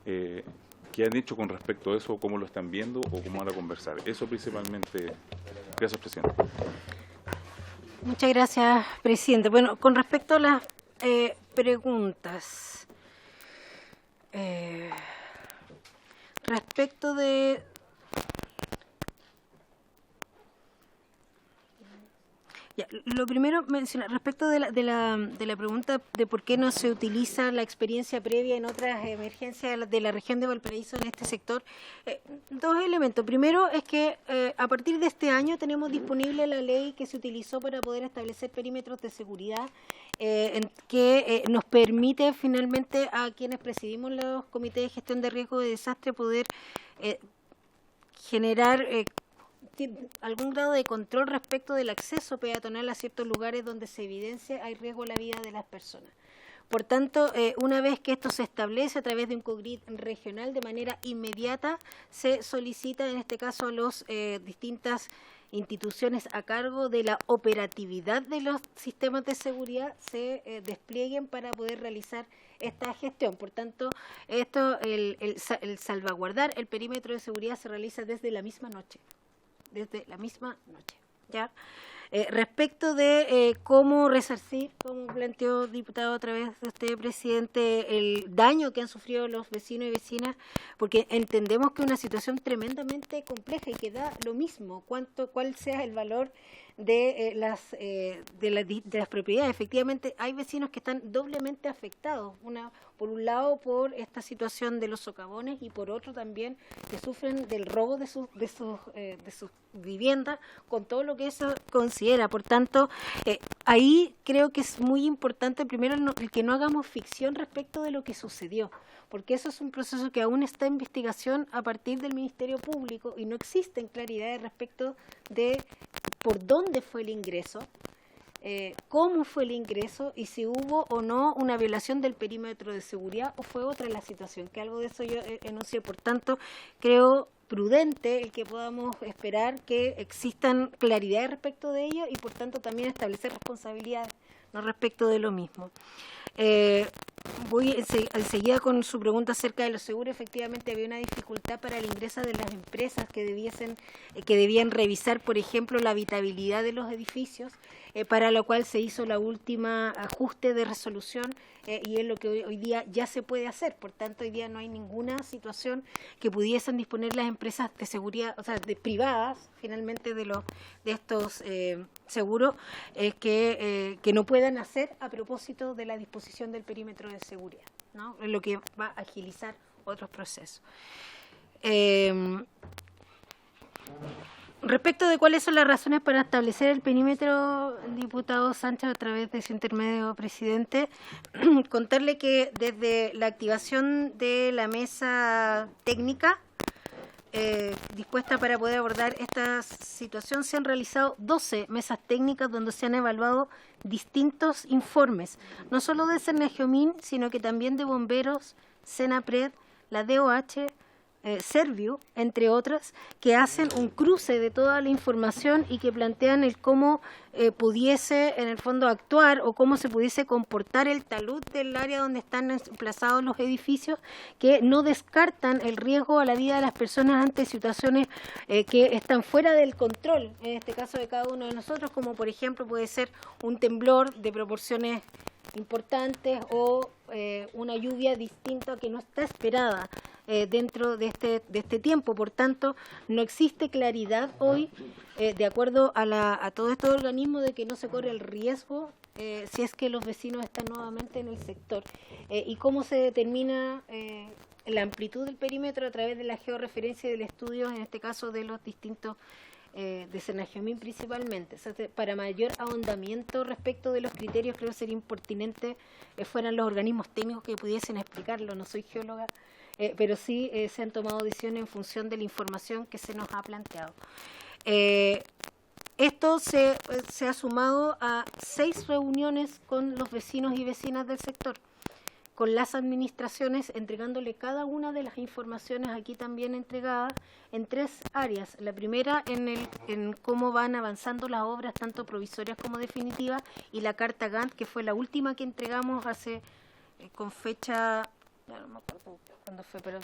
¿Qué han hecho con respecto a eso? ¿Cómo lo están viendo o cómo van a conversar? Eso principalmente. Gracias, presidente. Muchas gracias, presidente. Bueno, con respecto a las preguntas, respecto de... Ya, lo primero, mencionar respecto de la pregunta de por qué no se utiliza la experiencia previa en otras emergencias de la región de Valparaíso en este sector. Dos elementos. Primero es que a partir de este año tenemos disponible la ley que se utilizó para poder establecer perímetros de seguridad que nos permite finalmente a quienes presidimos los comités de gestión de riesgo de desastre poder generar algún grado de control respecto del acceso peatonal a ciertos lugares donde se evidencia hay riesgo a la vida de las personas. Por tanto, una vez que esto se establece a través de un COGRID regional, de manera inmediata se solicita, en este caso, a los distintas instituciones a cargo de la operatividad de los sistemas de seguridad se desplieguen para poder realizar esta gestión. Por tanto, el salvaguardar el perímetro de seguridad se realiza desde la misma noche. ¿Ya? Respecto de cómo resarcir, como planteó diputado a través de usted, presidente, el daño que han sufrido los vecinos y vecinas, porque entendemos que es una situación tremendamente compleja y que da lo mismo cuál sea el valor de las propiedades. Efectivamente, hay vecinos que están doblemente afectados, por un lado por esta situación de los socavones y por otro también que sufren del robo de sus viviendas, con todo lo que eso considera. Por tanto, ahí creo que es muy importante primero el que no hagamos ficción respecto de lo que sucedió, porque eso es un proceso que aún está en investigación a partir del Ministerio Público y no existen claridades respecto de por dónde fue el ingreso, cómo fue el ingreso y si hubo o no una violación del perímetro de seguridad o fue otra la situación, que algo de eso yo enuncié. Por tanto, creo prudente el que podamos esperar que existan claridades respecto de ello y por tanto también establecer responsabilidades no respecto de lo mismo. Voy enseguida con su pregunta acerca de los seguros. Efectivamente había una dificultad para el ingreso de las empresas que debían revisar, por ejemplo, la habitabilidad de los edificios, para lo cual se hizo la última ajuste de resolución y es lo que hoy día ya se puede hacer. Por tanto, hoy día no hay ninguna situación que pudiesen disponer las empresas de seguridad, o sea, privadas, finalmente, de estos seguros que no puedan hacer a propósito de la disposición del perímetro de seguridad, ¿no? Lo que va a agilizar otros procesos. Respecto de cuáles son las razones para establecer el perímetro, diputado Sánchez, a través de su intermedio, presidente, contarle que desde la activación de la mesa técnica dispuesta para poder abordar esta situación, se han realizado 12 mesas técnicas donde se han evaluado distintos informes, no solo de Cernagiomín, sino que también de bomberos, Senapred, la DOH, Serviu, entre otras, que hacen un cruce de toda la información y que plantean el cómo pudiese en el fondo actuar o cómo se pudiese comportar el talud del área donde están emplazados los edificios, que no descartan el riesgo a la vida de las personas ante situaciones que están fuera del control, en este caso de cada uno de nosotros, como por ejemplo puede ser un temblor de proporciones importantes o una lluvia distinta que no está esperada dentro de este tiempo. Por tanto, no existe claridad hoy, de acuerdo a todos estos organismos, de que no se corre el riesgo si es que los vecinos están nuevamente en el sector. Y cómo se determina la amplitud del perímetro a través de la georreferencia del estudio, en este caso de los distintos de Cernagiomín principalmente. O sea, para mayor ahondamiento respecto de los criterios, creo que sería impertinente fueran los organismos técnicos que pudiesen explicarlo. No soy geóloga, pero sí se han tomado decisiones en función de la información que se nos ha planteado. Esto se ha sumado a 6 reuniones con los vecinos y vecinas del sector, con las administraciones, entregándole cada una de las informaciones aquí también entregadas en 3 áreas. La primera en cómo van avanzando las obras, tanto provisorias como definitivas, y la carta Gantt, que fue la última que entregamos hace con fecha, no me acuerdo cuándo fue, pero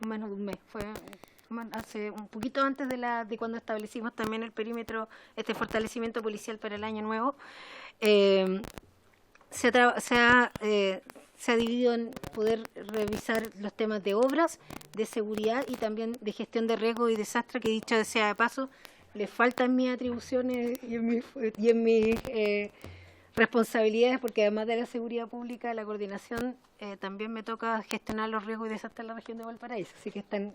menos de un mes, fue hace un poquito antes de cuando establecimos también el perímetro, este fortalecimiento policial para el año nuevo. Se ha dividido en poder revisar los temas de obras, de seguridad y también de gestión de riesgo y desastre, que dicho sea de paso, le faltan mis atribuciones y en mis responsabilidades, porque además de la seguridad pública, la coordinación, también me toca gestionar los riesgos y desastres en la región de Valparaíso, así que está en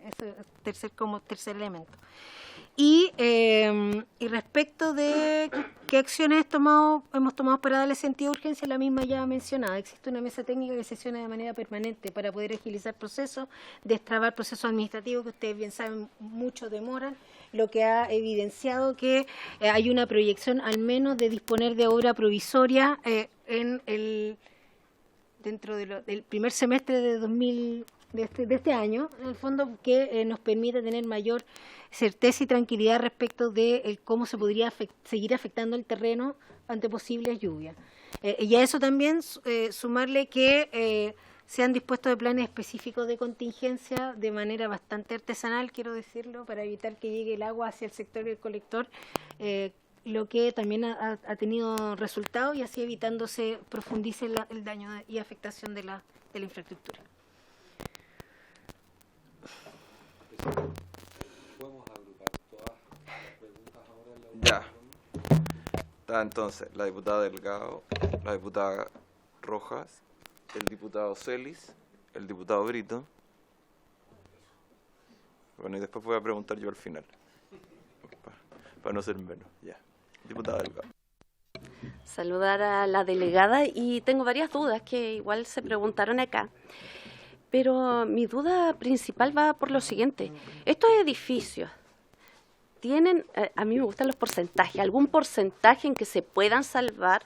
ese como tercer elemento. Y respecto de qué acciones hemos tomado para darle sentido de urgencia, la misma ya mencionada. Existe una mesa técnica que sesiona de manera permanente para poder agilizar procesos, destrabar procesos administrativos que ustedes bien saben mucho demoran, lo que ha evidenciado que hay una proyección al menos de disponer de obra provisoria en dentro del primer semestre de este año, en el fondo, que nos permite tener mayor certeza y tranquilidad respecto de cómo se podría seguir afectando el terreno ante posibles lluvias. Y a eso también sumarle que se han dispuesto de planes específicos de contingencia de manera bastante artesanal, quiero decirlo, para evitar que llegue el agua hacia el sector del colector, lo que también ha tenido resultados y así evitándose profundice el daño y afectación de la infraestructura. Ya. Está entonces la diputada Delgado, la diputada Rojas, el diputado Celis, el diputado Brito. Bueno, y después voy a preguntar yo al final, para no ser menos. Ya. Diputada Delgado. Saludar a la delegada y tengo varias dudas que igual se preguntaron acá. Pero mi duda principal va por lo siguiente. Estos edificios tienen, a mí me gustan los porcentajes, algún porcentaje en que se puedan salvar.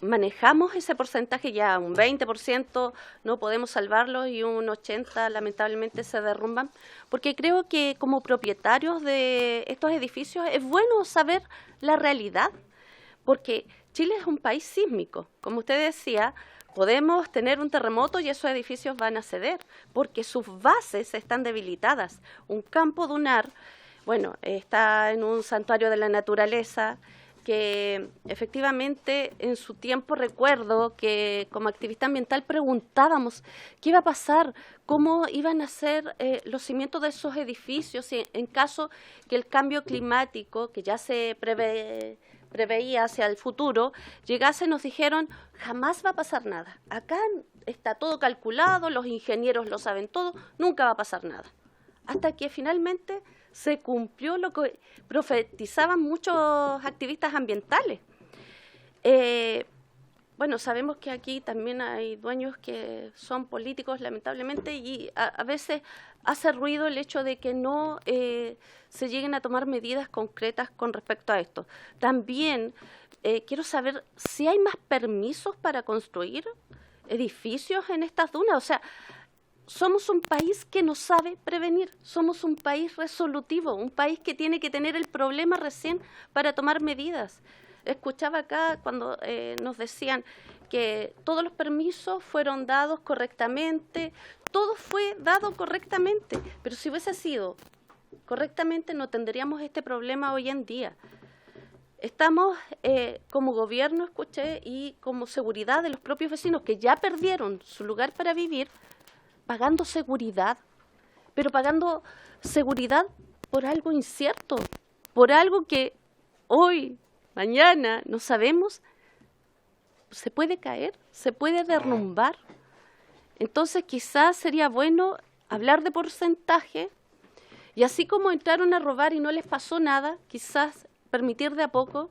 Manejamos ese porcentaje ya, un 20% no podemos salvarlo y un 80% lamentablemente se derrumban, porque creo que como propietarios de estos edificios es bueno saber la realidad, porque Chile es un país sísmico, como usted decía, podemos tener un terremoto y esos edificios van a ceder, porque sus bases están debilitadas. Un campo dunar, bueno, está en un santuario de la naturaleza, que efectivamente en su tiempo recuerdo que como activista ambiental preguntábamos qué iba a pasar, cómo iban a ser los cimientos de esos edificios en caso que el cambio climático, que ya se preveía hacia el futuro, llegase. Nos dijeron, jamás va a pasar nada, acá está todo calculado, los ingenieros lo saben todo, nunca va a pasar nada. Hasta que finalmente se cumplió lo que profetizaban muchos activistas ambientales. Bueno, sabemos que aquí también hay dueños que son políticos, lamentablemente, y a veces hace ruido el hecho de que no se lleguen a tomar medidas concretas con respecto a esto. También quiero saber si hay más permisos para construir edificios en estas dunas. O sea, somos un país que no sabe prevenir, somos un país resolutivo, un país que tiene que tener el problema recién para tomar medidas. Escuchaba acá cuando nos decían que todos los permisos fueron dados correctamente, todo fue dado correctamente, pero si hubiese sido correctamente no tendríamos este problema hoy en día. Estamos como gobierno, escuché, y como seguridad de los propios vecinos que ya perdieron su lugar para vivir, pagando seguridad, pero pagando seguridad por algo incierto, por algo que hoy, mañana, no sabemos, se puede caer, se puede derrumbar. Entonces quizás sería bueno hablar de porcentaje y así como entraron a robar y no les pasó nada, quizás permitir de a poco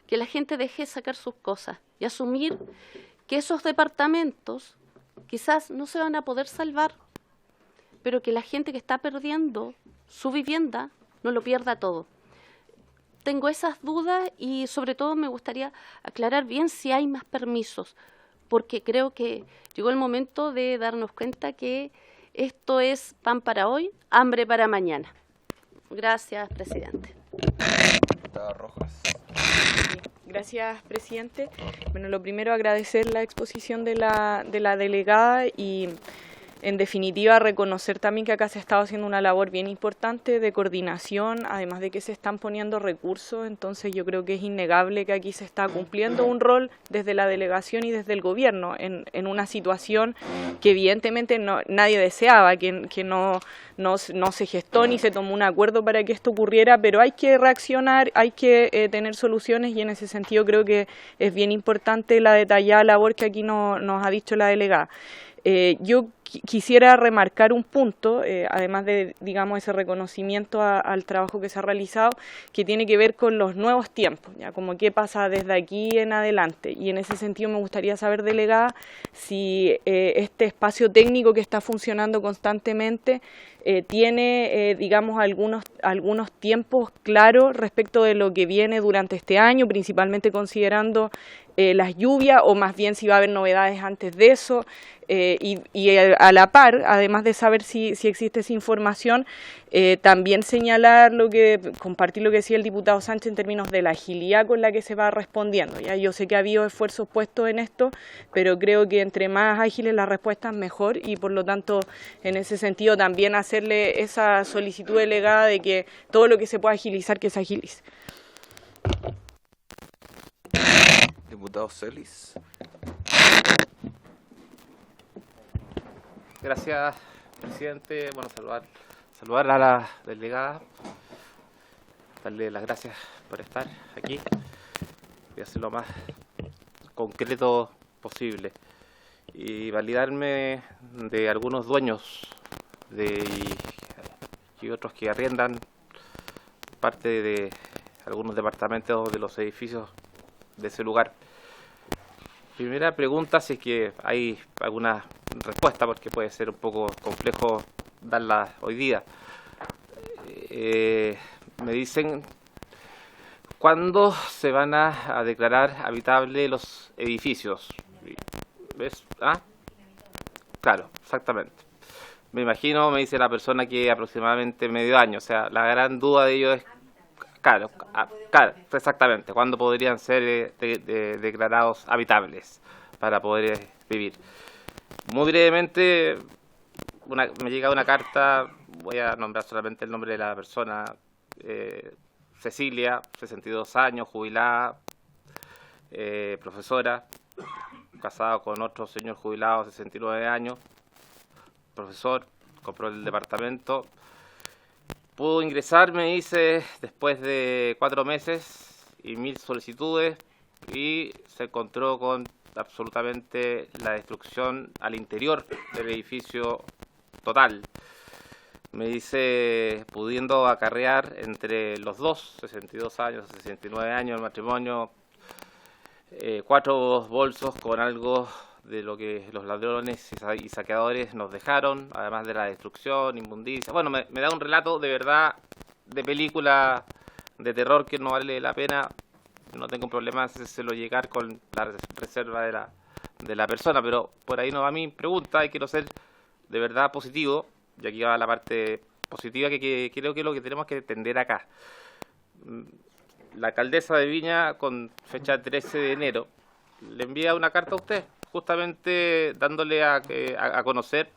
que la gente deje de sacar sus cosas y asumir que esos departamentos quizás no se van a poder salvar, pero que la gente que está perdiendo su vivienda no lo pierda todo. Tengo esas dudas y sobre todo me gustaría aclarar bien si hay más permisos, porque creo que llegó el momento de darnos cuenta que esto es pan para hoy, hambre para mañana. Gracias, presidente. Gracias, presidente. Bueno, lo primero, agradecer la exposición de la delegada y, en definitiva, reconocer también que acá se ha estado haciendo una labor bien importante de coordinación, además de que se están poniendo recursos. Entonces yo creo que es innegable que aquí se está cumpliendo un rol desde la delegación y desde el gobierno en una situación que evidentemente nadie deseaba, que no se gestó ni se tomó un acuerdo para que esto ocurriera, pero hay que reaccionar, hay que tener soluciones y en ese sentido creo que es bien importante la detallada labor que aquí nos ha dicho la delegada. Yo quisiera remarcar un punto, además de, digamos, ese reconocimiento al trabajo que se ha realizado, que tiene que ver con los nuevos tiempos, ya como qué pasa desde aquí en adelante. Y en ese sentido me gustaría saber, delegada, si este espacio técnico que está funcionando constantemente tiene, digamos, algunos tiempos claros respecto de lo que viene durante este año, principalmente considerando las lluvias, o más bien si va a haber novedades antes de eso, y a la par, además de saber si existe esa información, también compartir lo que decía el diputado Sánchez en términos de la agilidad con la que se va respondiendo. Ya yo sé que ha habido esfuerzos puestos en esto, pero creo que entre más ágiles las respuestas mejor, y por lo tanto en ese sentido también hacerle esa solicitud delegada de que todo lo que se pueda agilizar, que se agilice. Diputado Celis. Gracias, presidente. Bueno, saludar a la delegada, darle las gracias por estar aquí. Voy a ser lo más concreto posible y validarme de algunos dueños y otros que arriendan parte de algunos departamentos de los edificios de ese lugar. Primera pregunta, si es que hay alguna respuesta, porque puede ser un poco complejo darla hoy día. Me dicen, ¿cuándo se van a declarar habitables los edificios? ¿Ves? ¿Ah? Claro, exactamente. Me imagino, me dice la persona, que aproximadamente medio año. O sea, la gran duda de ellos es, claro, exactamente, ¿cuándo podrían ser declarados habitables para poder vivir? Muy brevemente, me llega una carta, voy a nombrar solamente el nombre de la persona, Cecilia, 62 años, jubilada, profesora, casada con otro señor jubilado, 69 años, profesor, compró el departamento. Pudo ingresar, me dice, después de 4 meses y 1000 solicitudes, y se encontró con absolutamente la destrucción al interior del edificio total. Me dice, pudiendo acarrear entre los dos, 62 años, 69 años, el matrimonio, 4 bolsos con algo de lo que los ladrones y saqueadores nos dejaron, además de la destrucción, inmundicia. Bueno, me da un relato de verdad, de película de terror, que no vale la pena. No tengo problema en hacérselo llegar con la reserva de la persona, pero por ahí no va mi pregunta, y quiero ser de verdad positivo, y aquí va la parte positiva que creo que es lo que tenemos que entender acá. La alcaldesa de Viña, con fecha 13 de enero, le envía una carta a usted, justamente dándole a conocer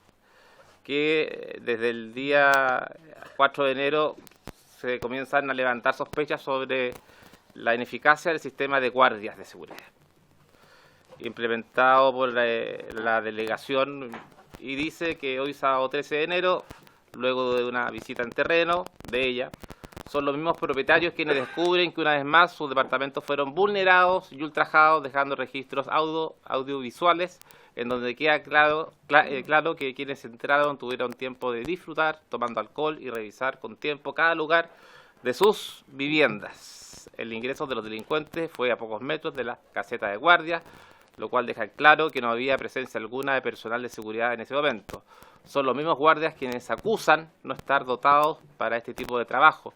que desde el día 4 de enero se comienzan a levantar sospechas sobre la ineficacia del sistema de guardias de seguridad implementado por la delegación, y dice que hoy, sábado 13 de enero, luego de una visita en terreno de ella, son los mismos propietarios quienes descubren que una vez más sus departamentos fueron vulnerados y ultrajados, dejando registros audiovisuales en donde queda claro que quienes entraron tuvieron tiempo de disfrutar, tomando alcohol, y revisar con tiempo cada lugar de sus viviendas. El ingreso de los delincuentes fue a pocos metros de la caseta de guardia, lo cual deja claro que no había presencia alguna de personal de seguridad en ese momento. Son los mismos guardias quienes acusan no estar dotados para este tipo de trabajo,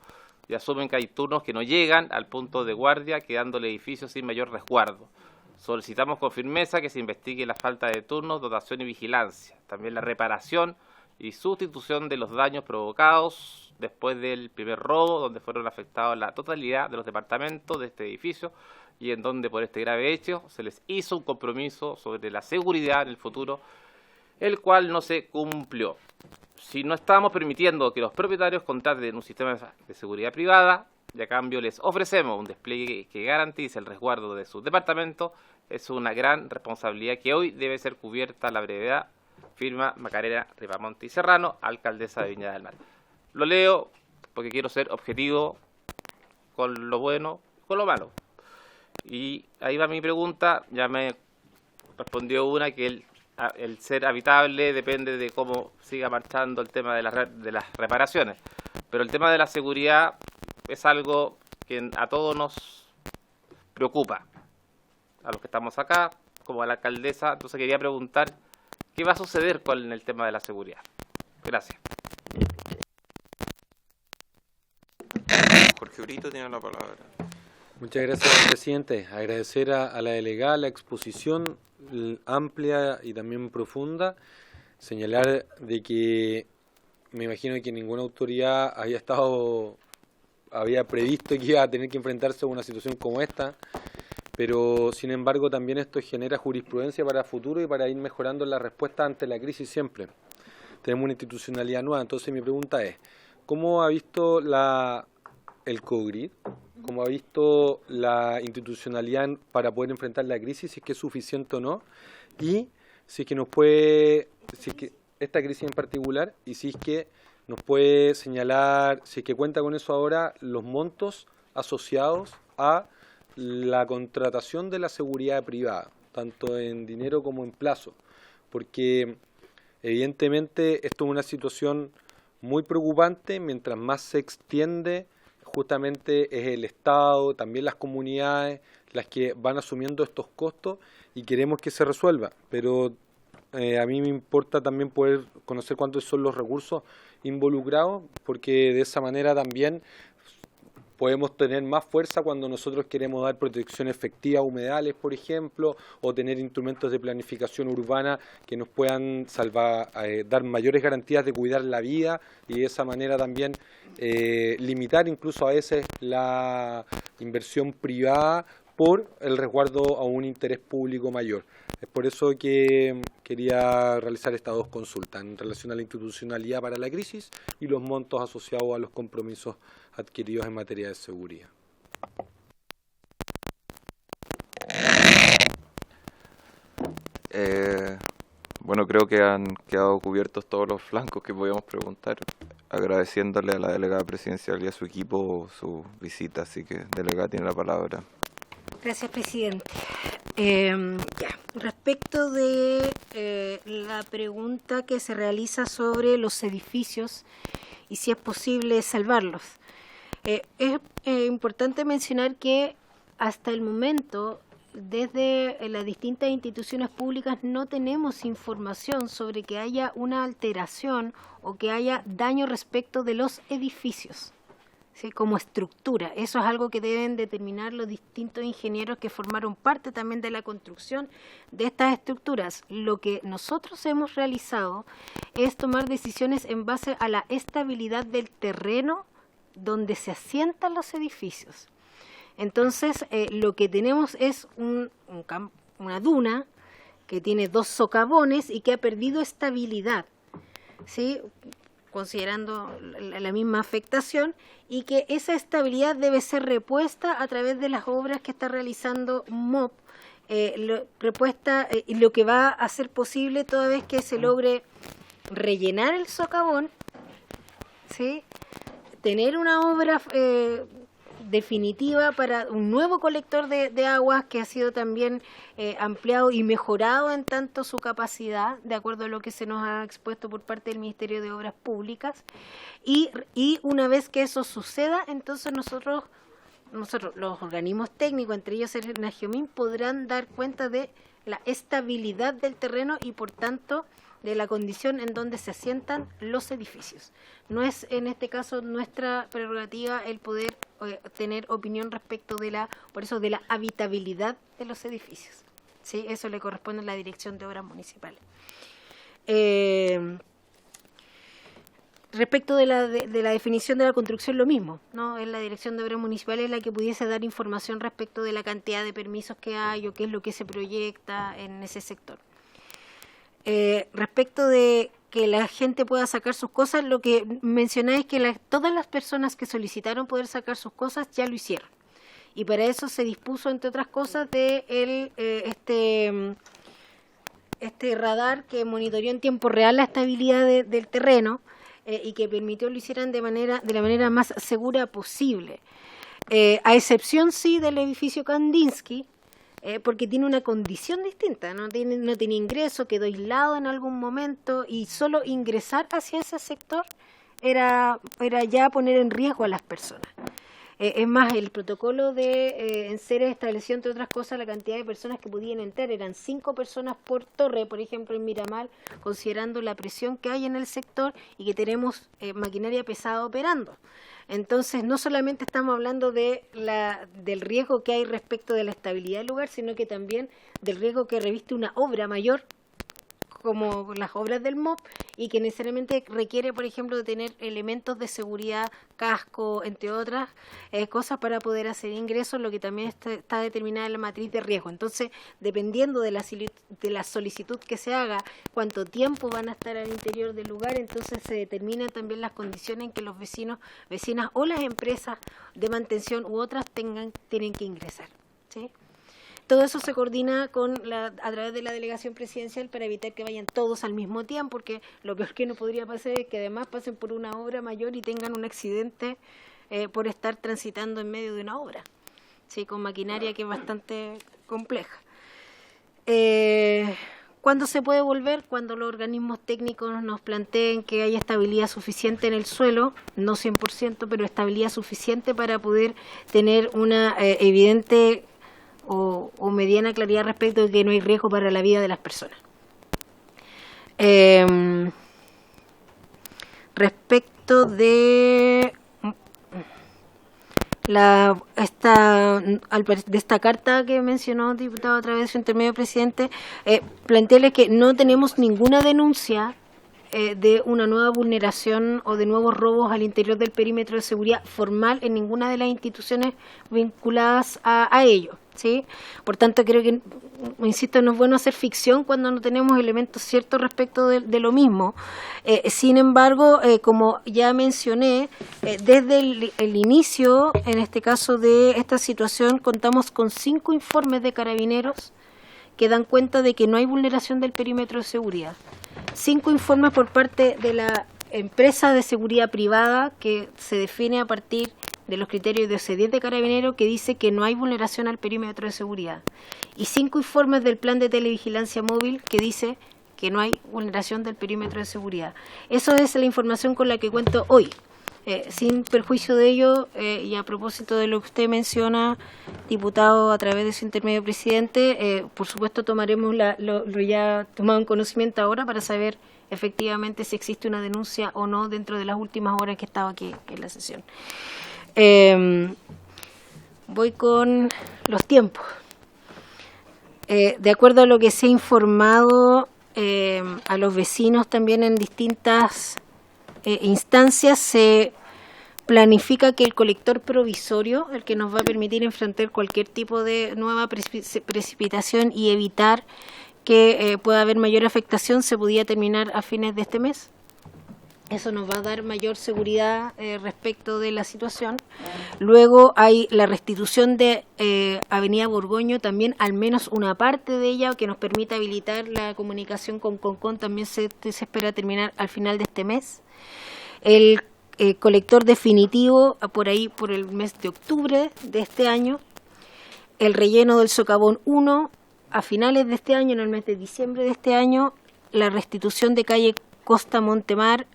y asumen que hay turnos que no llegan al punto de guardia, quedando el edificio sin mayor resguardo. Solicitamos con firmeza que se investigue la falta de turnos, dotación y vigilancia, también la reparación y sustitución de los daños provocados después del primer robo, donde fueron afectados la totalidad de los departamentos de este edificio, y en donde por este grave hecho se les hizo un compromiso sobre la seguridad en el futuro, el cual no se cumplió. Si no estamos permitiendo que los propietarios contraten un sistema de seguridad privada, y a cambio les ofrecemos un despliegue que garantice el resguardo de su departamento, es una gran responsabilidad que hoy debe ser cubierta a la brevedad. Firma Macarena Ripamonte y Serrano, alcaldesa de Viña del Mar. Lo leo porque quiero ser objetivo con lo bueno y con lo malo. Y ahí va mi pregunta. Ya me respondió una, que él el ser habitable depende de cómo siga marchando el tema de las reparaciones. Pero el tema de la seguridad es algo que a todos nos preocupa, a los que estamos acá, como a la alcaldesa. Entonces quería preguntar, ¿qué va a suceder con el tema de la seguridad? Gracias. Jorge Brito tiene la palabra. Muchas gracias, presidente. Agradecer a la delegada la exposición amplia y también profunda. Señalar de que me imagino que ninguna autoridad había previsto que iba a tener que enfrentarse a una situación como esta, pero sin embargo también esto genera jurisprudencia para el futuro y para ir mejorando la respuesta ante la crisis siempre. Tenemos una institucionalidad nueva, entonces mi pregunta es, ¿cómo ha visto el COGRID? ¿Cómo ha visto la institucionalidad para poder enfrentar la crisis, si es que es suficiente o no? Y si es que esta crisis en particular, y si es que nos puede señalar, si es que cuenta con eso ahora, los montos asociados a la contratación de la seguridad privada, tanto en dinero como en plazo, porque evidentemente esto es una situación muy preocupante. Mientras más se extiende, justamente es el Estado, también las comunidades, las que van asumiendo estos costos y queremos que se resuelva, pero a mí me importa también poder conocer cuántos son los recursos involucrados, porque de esa manera también podemos tener más fuerza cuando nosotros queremos dar protección efectiva a humedales, por ejemplo, o tener instrumentos de planificación urbana que nos puedan dar mayores garantías de cuidar la vida y de esa manera también limitar incluso a veces la inversión privada por el resguardo a un interés público mayor. Es por eso que quería realizar estas dos consultas en relación a la institucionalidad para la crisis y los montos asociados a los compromisos adquiridos en materia de seguridad. Bueno, creo que han quedado cubiertos todos los flancos que podíamos preguntar, agradeciéndole a la delegada presidencial y a su equipo su visita, así que delegada tiene la palabra. Gracias, presidente. Respecto de la pregunta que se realiza sobre los edificios y si es posible salvarlos, es importante mencionar que hasta el momento, desde las distintas instituciones públicas, no tenemos información sobre que haya una alteración o que haya daño respecto de los edificios, ¿sí? Como estructura. Eso es algo que deben determinar los distintos ingenieros que formaron parte también de la construcción de estas estructuras. Lo que nosotros hemos realizado es tomar decisiones en base a la estabilidad del terreno donde se asientan los edificios. Entonces, lo que tenemos es una duna que tiene 2 socavones y que ha perdido estabilidad, ¿sí? Considerando la misma afectación, y que esa estabilidad debe ser repuesta a través de las obras que está realizando MOP, y lo que va a ser posible toda vez que se logre rellenar el socavón, ¿sí? Tener una obra definitiva para un nuevo colector de aguas que ha sido también ampliado y mejorado en tanto su capacidad, de acuerdo a lo que se nos ha expuesto por parte del Ministerio de Obras Públicas, y una vez que eso suceda, entonces nosotros los organismos técnicos, entre ellos el Nagiomín, podrán dar cuenta de la estabilidad del terreno y por tanto de la condición en donde se asientan los edificios. No es en este caso nuestra prerrogativa el poder tener opinión respecto de la habitabilidad de los edificios, ¿sí? Eso le corresponde a la Dirección de Obras Municipales. Respecto de la definición de la construcción, lo mismo, ¿no? Es la Dirección de Obras Municipales la que pudiese dar información respecto de la cantidad de permisos que hay o qué es lo que se proyecta en ese sector. Respecto de que la gente pueda sacar sus cosas, lo que mencioné es que todas las personas que solicitaron poder sacar sus cosas ya lo hicieron. Y para eso se dispuso, entre otras cosas, de este radar que monitoreó en tiempo real la estabilidad del terreno y que permitió lo hicieran de la manera más segura posible. A excepción, sí, del edificio Kandinsky, porque tiene una condición distinta, no tiene ingreso, quedó aislado en algún momento y solo ingresar hacia ese sector era ya poner en riesgo a las personas. Es más, el protocolo de Enseres estableció, entre otras cosas, la cantidad de personas que podían entrar. Eran 5 personas por torre, por ejemplo, en Miramar, considerando la presión que hay en el sector y que tenemos maquinaria pesada operando. Entonces, no solamente estamos hablando del riesgo que hay respecto de la estabilidad del lugar, sino que también del riesgo que reviste una obra mayor, como las obras del MOP, y que necesariamente requiere, por ejemplo, de tener elementos de seguridad, casco, entre otras cosas para poder hacer ingresos, lo que también está determinada en la matriz de riesgo. Entonces, dependiendo de la solicitud que se haga, cuánto tiempo van a estar al interior del lugar, entonces se determinan también las condiciones en que los vecinos, vecinas o las empresas de mantención u otras tienen que ingresar, ¿sí? Todo eso se coordina a través de la delegación presidencial para evitar que vayan todos al mismo tiempo, porque lo peor que no podría pasar es que además pasen por una obra mayor y tengan un accidente por estar transitando en medio de una obra, sí, con maquinaria que es bastante compleja. ¿Cuándo se puede volver? Cuando los organismos técnicos nos planteen que haya estabilidad suficiente en el suelo, no 100%, pero estabilidad suficiente para poder tener una evidente o mediana claridad respecto de que no hay riesgo para la vida de las personas. Respecto de esta carta que mencionó el diputado a través de su intermedio presidente, plantearle que no tenemos ninguna denuncia de una nueva vulneración o de nuevos robos al interior del perímetro de seguridad formal en ninguna de las instituciones vinculadas a ello, ¿sí? Por tanto, creo que, insisto, no es bueno hacer ficción cuando no tenemos elementos ciertos respecto de lo mismo. Sin embargo, como ya mencioné, desde el inicio, en este caso de esta situación, contamos con 5 informes de carabineros que dan cuenta de que no hay vulneración del perímetro de seguridad. 5 informes por parte de la empresa de seguridad privada que se define a partir de los criterios de OCDE de Carabineros, que dice que no hay vulneración al perímetro de seguridad. Y 5 informes del plan de televigilancia móvil que dice que no hay vulneración del perímetro de seguridad. Eso es la información con la que cuento hoy. Sin perjuicio de ello, y a propósito de lo que usted menciona, diputado, a través de su intermedio presidente, por supuesto tomaremos lo ya tomado en conocimiento ahora para saber efectivamente si existe una denuncia o no dentro de las últimas horas que he estado aquí en la sesión. Voy con los tiempos. De acuerdo a lo que se ha informado a los vecinos también en distintas instancias, se planifica que el colector provisorio, el que nos va a permitir enfrentar cualquier tipo de nueva precipitación y evitar que pueda haber mayor afectación, se podía terminar a fines de este mes. Eso nos va a dar mayor seguridad respecto de la situación. Luego hay la restitución de Avenida Borgoño, también al menos una parte de ella, que nos permita habilitar la comunicación con Concón, también se espera terminar al final de este mes. El colector definitivo por ahí por el mes de octubre de este año. El relleno del Socavón 1 a finales de este año, en el mes de diciembre de este año. La restitución de calle Costa Montemar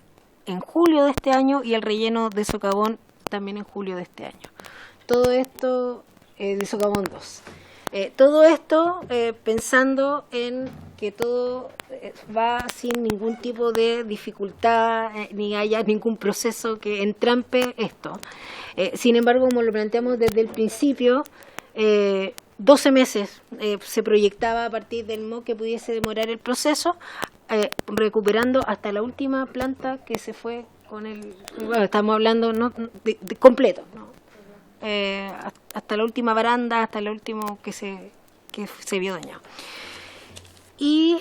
en julio de este año y el relleno de Socavón también en julio de este año. Todo esto de Socavón 2. Todo esto pensando en que todo va sin ningún tipo de dificultad, ni haya ningún proceso que entrampe esto. Sin embargo, como lo planteamos desde el principio, 12 meses se proyectaba a partir del MOC que pudiese demorar el proceso, recuperando hasta la última planta que se fue con el... Bueno, estamos hablando de completo, ¿no? Hasta la última baranda, hasta lo último que se vio dañado. Y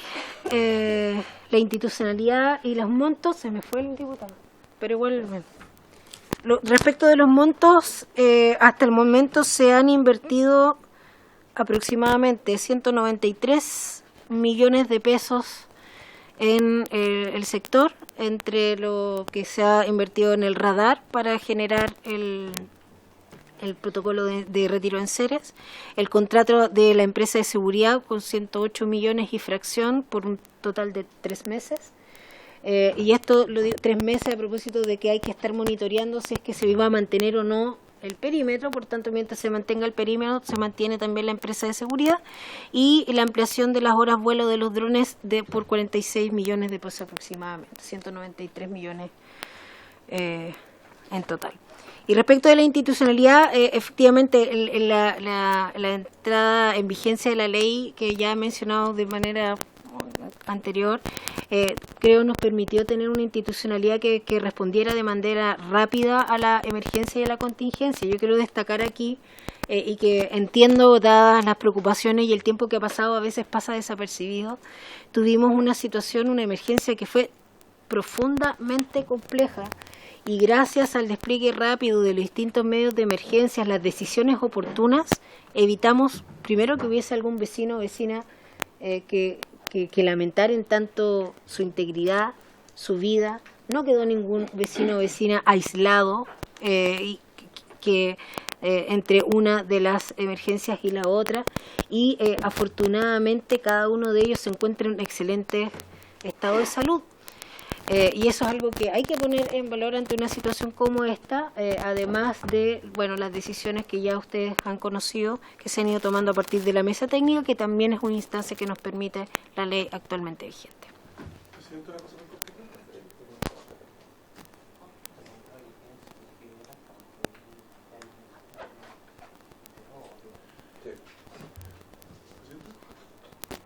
la institucionalidad y los montos, se me fue el diputado, pero igual... Respecto de los montos, hasta el momento se han invertido aproximadamente 193 millones de pesos en el sector, entre lo que se ha invertido en el radar para generar el protocolo de retiro en enseres, el contrato de la empresa de seguridad con 108 millones y fracción por un total de 3 meses. Y esto lo digo 3 meses a propósito de que hay que estar monitoreando si es que se va a mantener o no el perímetro, por tanto mientras se mantenga el perímetro se mantiene también la empresa de seguridad, y la ampliación de las horas vuelo de los drones por 46 millones de pesos aproximadamente, 193 millones en total. Y respecto de la institucionalidad, efectivamente la entrada en vigencia de la ley que ya he mencionado de manera anterior, creo nos permitió tener una institucionalidad que respondiera de manera rápida a la emergencia y a la contingencia. Yo quiero destacar aquí, y que entiendo, dadas las preocupaciones y el tiempo que ha pasado, a veces pasa desapercibido, tuvimos una situación, una emergencia que fue profundamente compleja, y gracias al despliegue rápido de los distintos medios de emergencia, las decisiones oportunas, evitamos primero que hubiese algún vecino o vecina que lamentar en tanto su integridad, su vida. No quedó ningún vecino o vecina aislado entre una de las emergencias y la otra, y afortunadamente cada uno de ellos se encuentra en un excelente estado de salud. Y eso es algo que hay que poner en valor ante una situación como esta, además de las decisiones que ya ustedes han conocido, que se han ido tomando a partir de la mesa técnica, que también es una instancia que nos permite la ley actualmente vigente.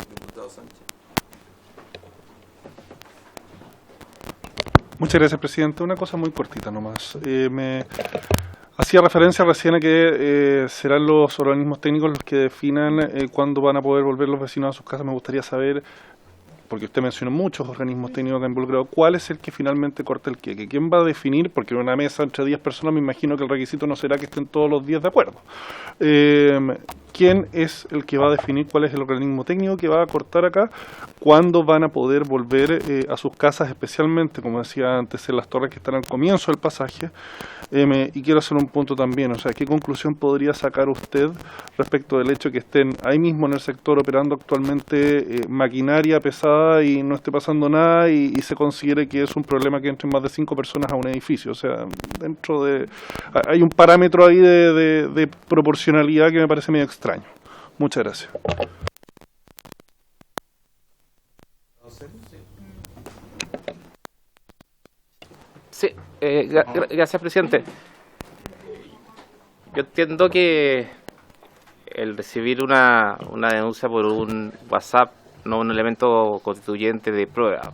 Diputado Sánchez. Muchas gracias, presidente. Una cosa muy cortita nomás. Me hacía referencia recién a que serán los organismos técnicos los que definan cuándo van a poder volver los vecinos a sus casas. Me gustaría saber, porque usted mencionó muchos organismos técnicos que han involucrado, ¿cuál es el que finalmente corta el queque? ¿Quién va a definir? Porque en una mesa entre 10 personas me imagino que el requisito no será que estén todos los 10 de acuerdo. ¿Quién es el que va a definir cuál es el organismo técnico que va a cortar acá? ¿Cuándo van a poder volver a sus casas, especialmente, como decía antes, en las torres que están al comienzo del pasaje? Y quiero hacer un punto también, o sea, ¿qué conclusión podría sacar usted respecto del hecho que estén ahí mismo en el sector operando actualmente maquinaria pesada y no esté pasando nada y se considere que es un problema que entren más de 5 personas a un edificio? O sea, dentro de... hay un parámetro ahí de proporcionalidad que me parece medio extraño. Muchas gracias. Sí, gracias, presidente. Yo entiendo que el recibir una denuncia por un WhatsApp no es un elemento constituyente de prueba.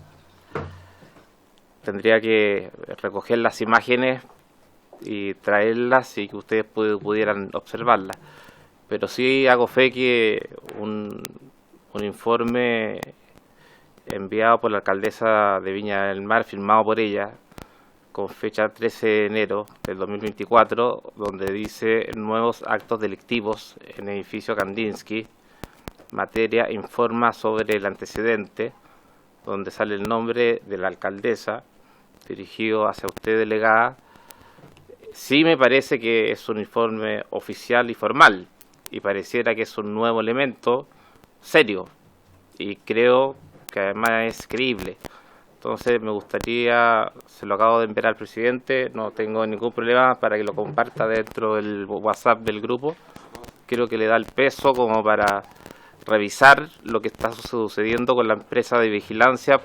Tendría que recoger las imágenes y traerlas y que ustedes pudieran observarlas. Pero sí hago fe que un informe enviado por la alcaldesa de Viña del Mar, firmado por ella, con fecha 13 de enero del 2024, donde dice nuevos actos delictivos en el edificio Kandinsky, materia informa sobre el antecedente, donde sale el nombre de la alcaldesa, dirigido hacia usted, delegada. Sí me parece que es un informe oficial y formal, y pareciera que es un nuevo elemento serio, y creo que además es creíble. Entonces me gustaría, se lo acabo de enviar al presidente, no tengo ningún problema para que lo comparta dentro del WhatsApp del grupo. Creo que le da el peso como para revisar lo que está sucediendo con la empresa de vigilancia,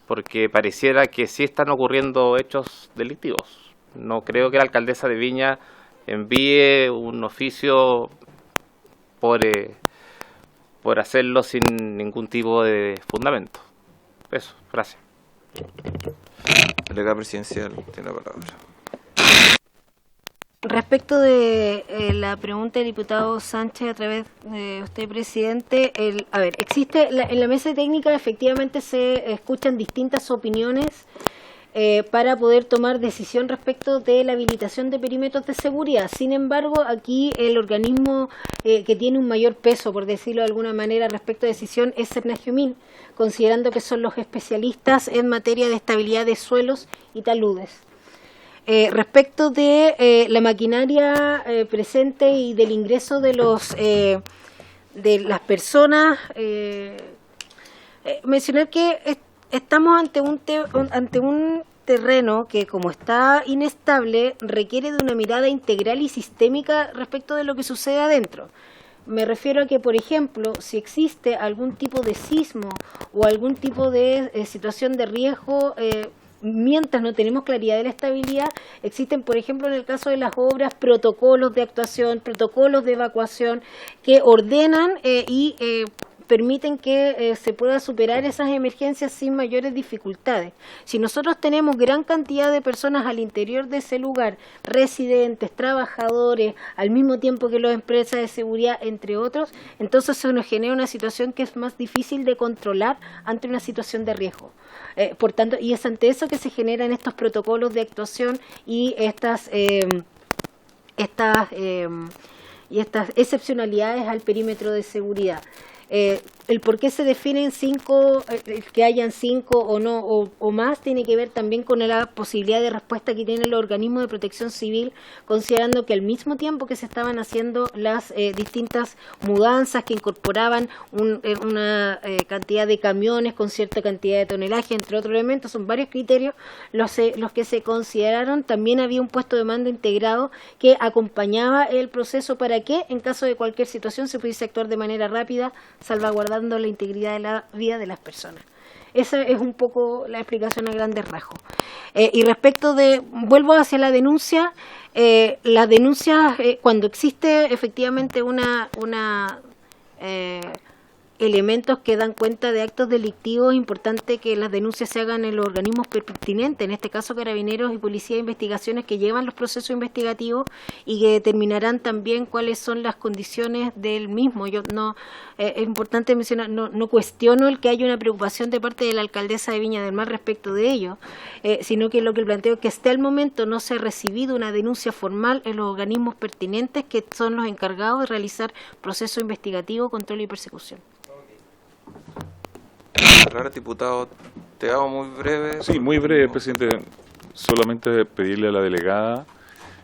porque pareciera que sí están ocurriendo hechos delictivos. No creo que la alcaldesa de Viña envíe un oficio por hacerlo sin ningún tipo de fundamento. Eso, gracias. Delegada presidencial, tiene la palabra. Respecto de la pregunta del diputado Sánchez a través de usted, presidente, existe en la mesa técnica, efectivamente se escuchan distintas opiniones para poder tomar decisión respecto de la habilitación de perímetros de seguridad. Sin embargo, aquí el organismo que tiene un mayor peso, por decirlo de alguna manera, respecto de decisión es Sernagiumín, considerando que son los especialistas en materia de estabilidad de suelos y taludes. Respecto de la maquinaria presente y del ingreso de de las personas, mencionar que estamos ante un terreno que, como está inestable, requiere de una mirada integral y sistémica respecto de lo que sucede adentro. Me refiero a que, por ejemplo, si existe algún tipo de sismo o algún tipo de situación de riesgo, mientras no tenemos claridad de la estabilidad, existen, por ejemplo, en el caso de las obras, protocolos de actuación, protocolos de evacuación que ordenan y permiten que se pueda superar esas emergencias sin mayores dificultades. Si nosotros tenemos gran cantidad de personas al interior de ese lugar, residentes, trabajadores, al mismo tiempo que las empresas de seguridad, entre otros, entonces se nos genera una situación que es más difícil de controlar ante una situación de riesgo. Por tanto, y es ante eso que se generan estos protocolos de actuación y estas excepcionalidades al perímetro de seguridad. El por qué se definen 5, que hayan 5 o no o más, tiene que ver también con la posibilidad de respuesta que tienen los organismos de protección civil, considerando que al mismo tiempo que se estaban haciendo las distintas mudanzas que incorporaban una cantidad de camiones con cierta cantidad de tonelaje, entre otros elementos, son varios criterios los que se consideraron. También había un puesto de mando integrado que acompañaba el proceso para que, en caso de cualquier situación, se pudiese actuar de manera rápida, salvaguardando la integridad de la vida de las personas. Esa es un poco la explicación a grandes rasgos. Y respecto vuelvo hacia la denuncia, las denuncias, cuando existe efectivamente elementos que dan cuenta de actos delictivos, es importante que las denuncias se hagan en los organismos pertinentes, en este caso Carabineros y Policía de Investigaciones, que llevan los procesos investigativos y que determinarán también cuáles son las condiciones del mismo. Es importante mencionar, no cuestiono el que haya una preocupación de parte de la alcaldesa de Viña del Mar respecto de ello, sino que lo que planteo es que hasta el momento no se ha recibido una denuncia formal en los organismos pertinentes, que son los encargados de realizar proceso investigativo, control y persecución. Claro, diputado, te hago muy breve. Sí, muy breve, presidente. Solamente pedirle a la delegada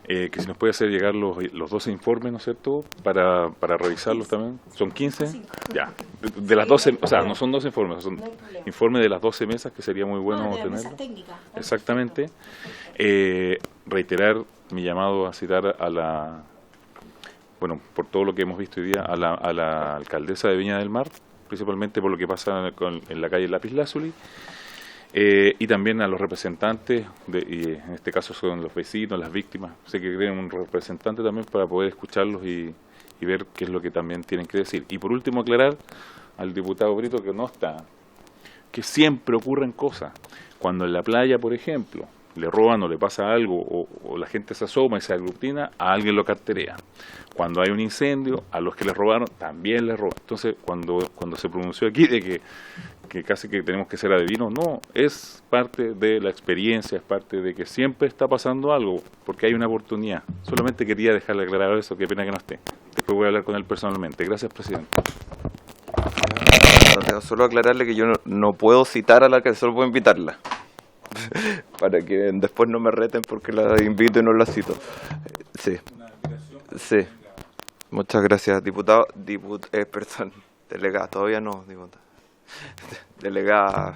que si nos puede hacer llegar los 12 informes, ¿no es cierto?, para revisarlos también. ¿Son 15? Ya. De las 12, o sea, no son 12 informes, son informes de las 12 mesas, que sería muy bueno tenerlo. Exactamente. Reiterar mi llamado a citar por todo lo que hemos visto hoy día, a la alcaldesa de Viña del Mar, principalmente por lo que pasa en la calle Lapislázuli, y también a los representantes, y en este caso son los vecinos, las víctimas. Sé que creen un representante también para poder escucharlos y ver qué es lo que también tienen que decir. Y por último, aclarar al diputado Brito que siempre ocurren cosas. Cuando en la playa, por ejemplo, le roban o le pasa algo, o la gente se asoma y se aglutina, a alguien lo carterea. Cuando hay un incendio, a los que les robaron también les roban. Entonces, cuando se pronunció aquí de que casi que tenemos que ser adivinos, no, es parte de la experiencia, es parte de que siempre está pasando algo, porque hay una oportunidad. Solamente quería dejarle aclarado eso, qué pena que no esté. Después voy a hablar con él personalmente. Gracias, presidente. Solo aclararle que yo no puedo citar a la que solo puedo invitarla. Para que después no me reten porque la invito y no la cito. Sí. Muchas gracias, diputado. Perdón, delegada, todavía no, diputado. Delegada.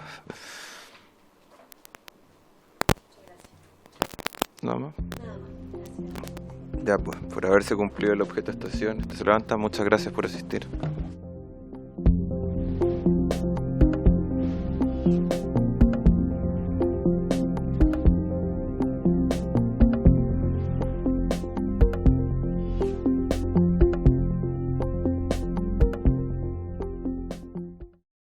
¿Nada más? Ya, pues, por haberse cumplido el objeto de esta sesión, se levanta. Muchas gracias por asistir.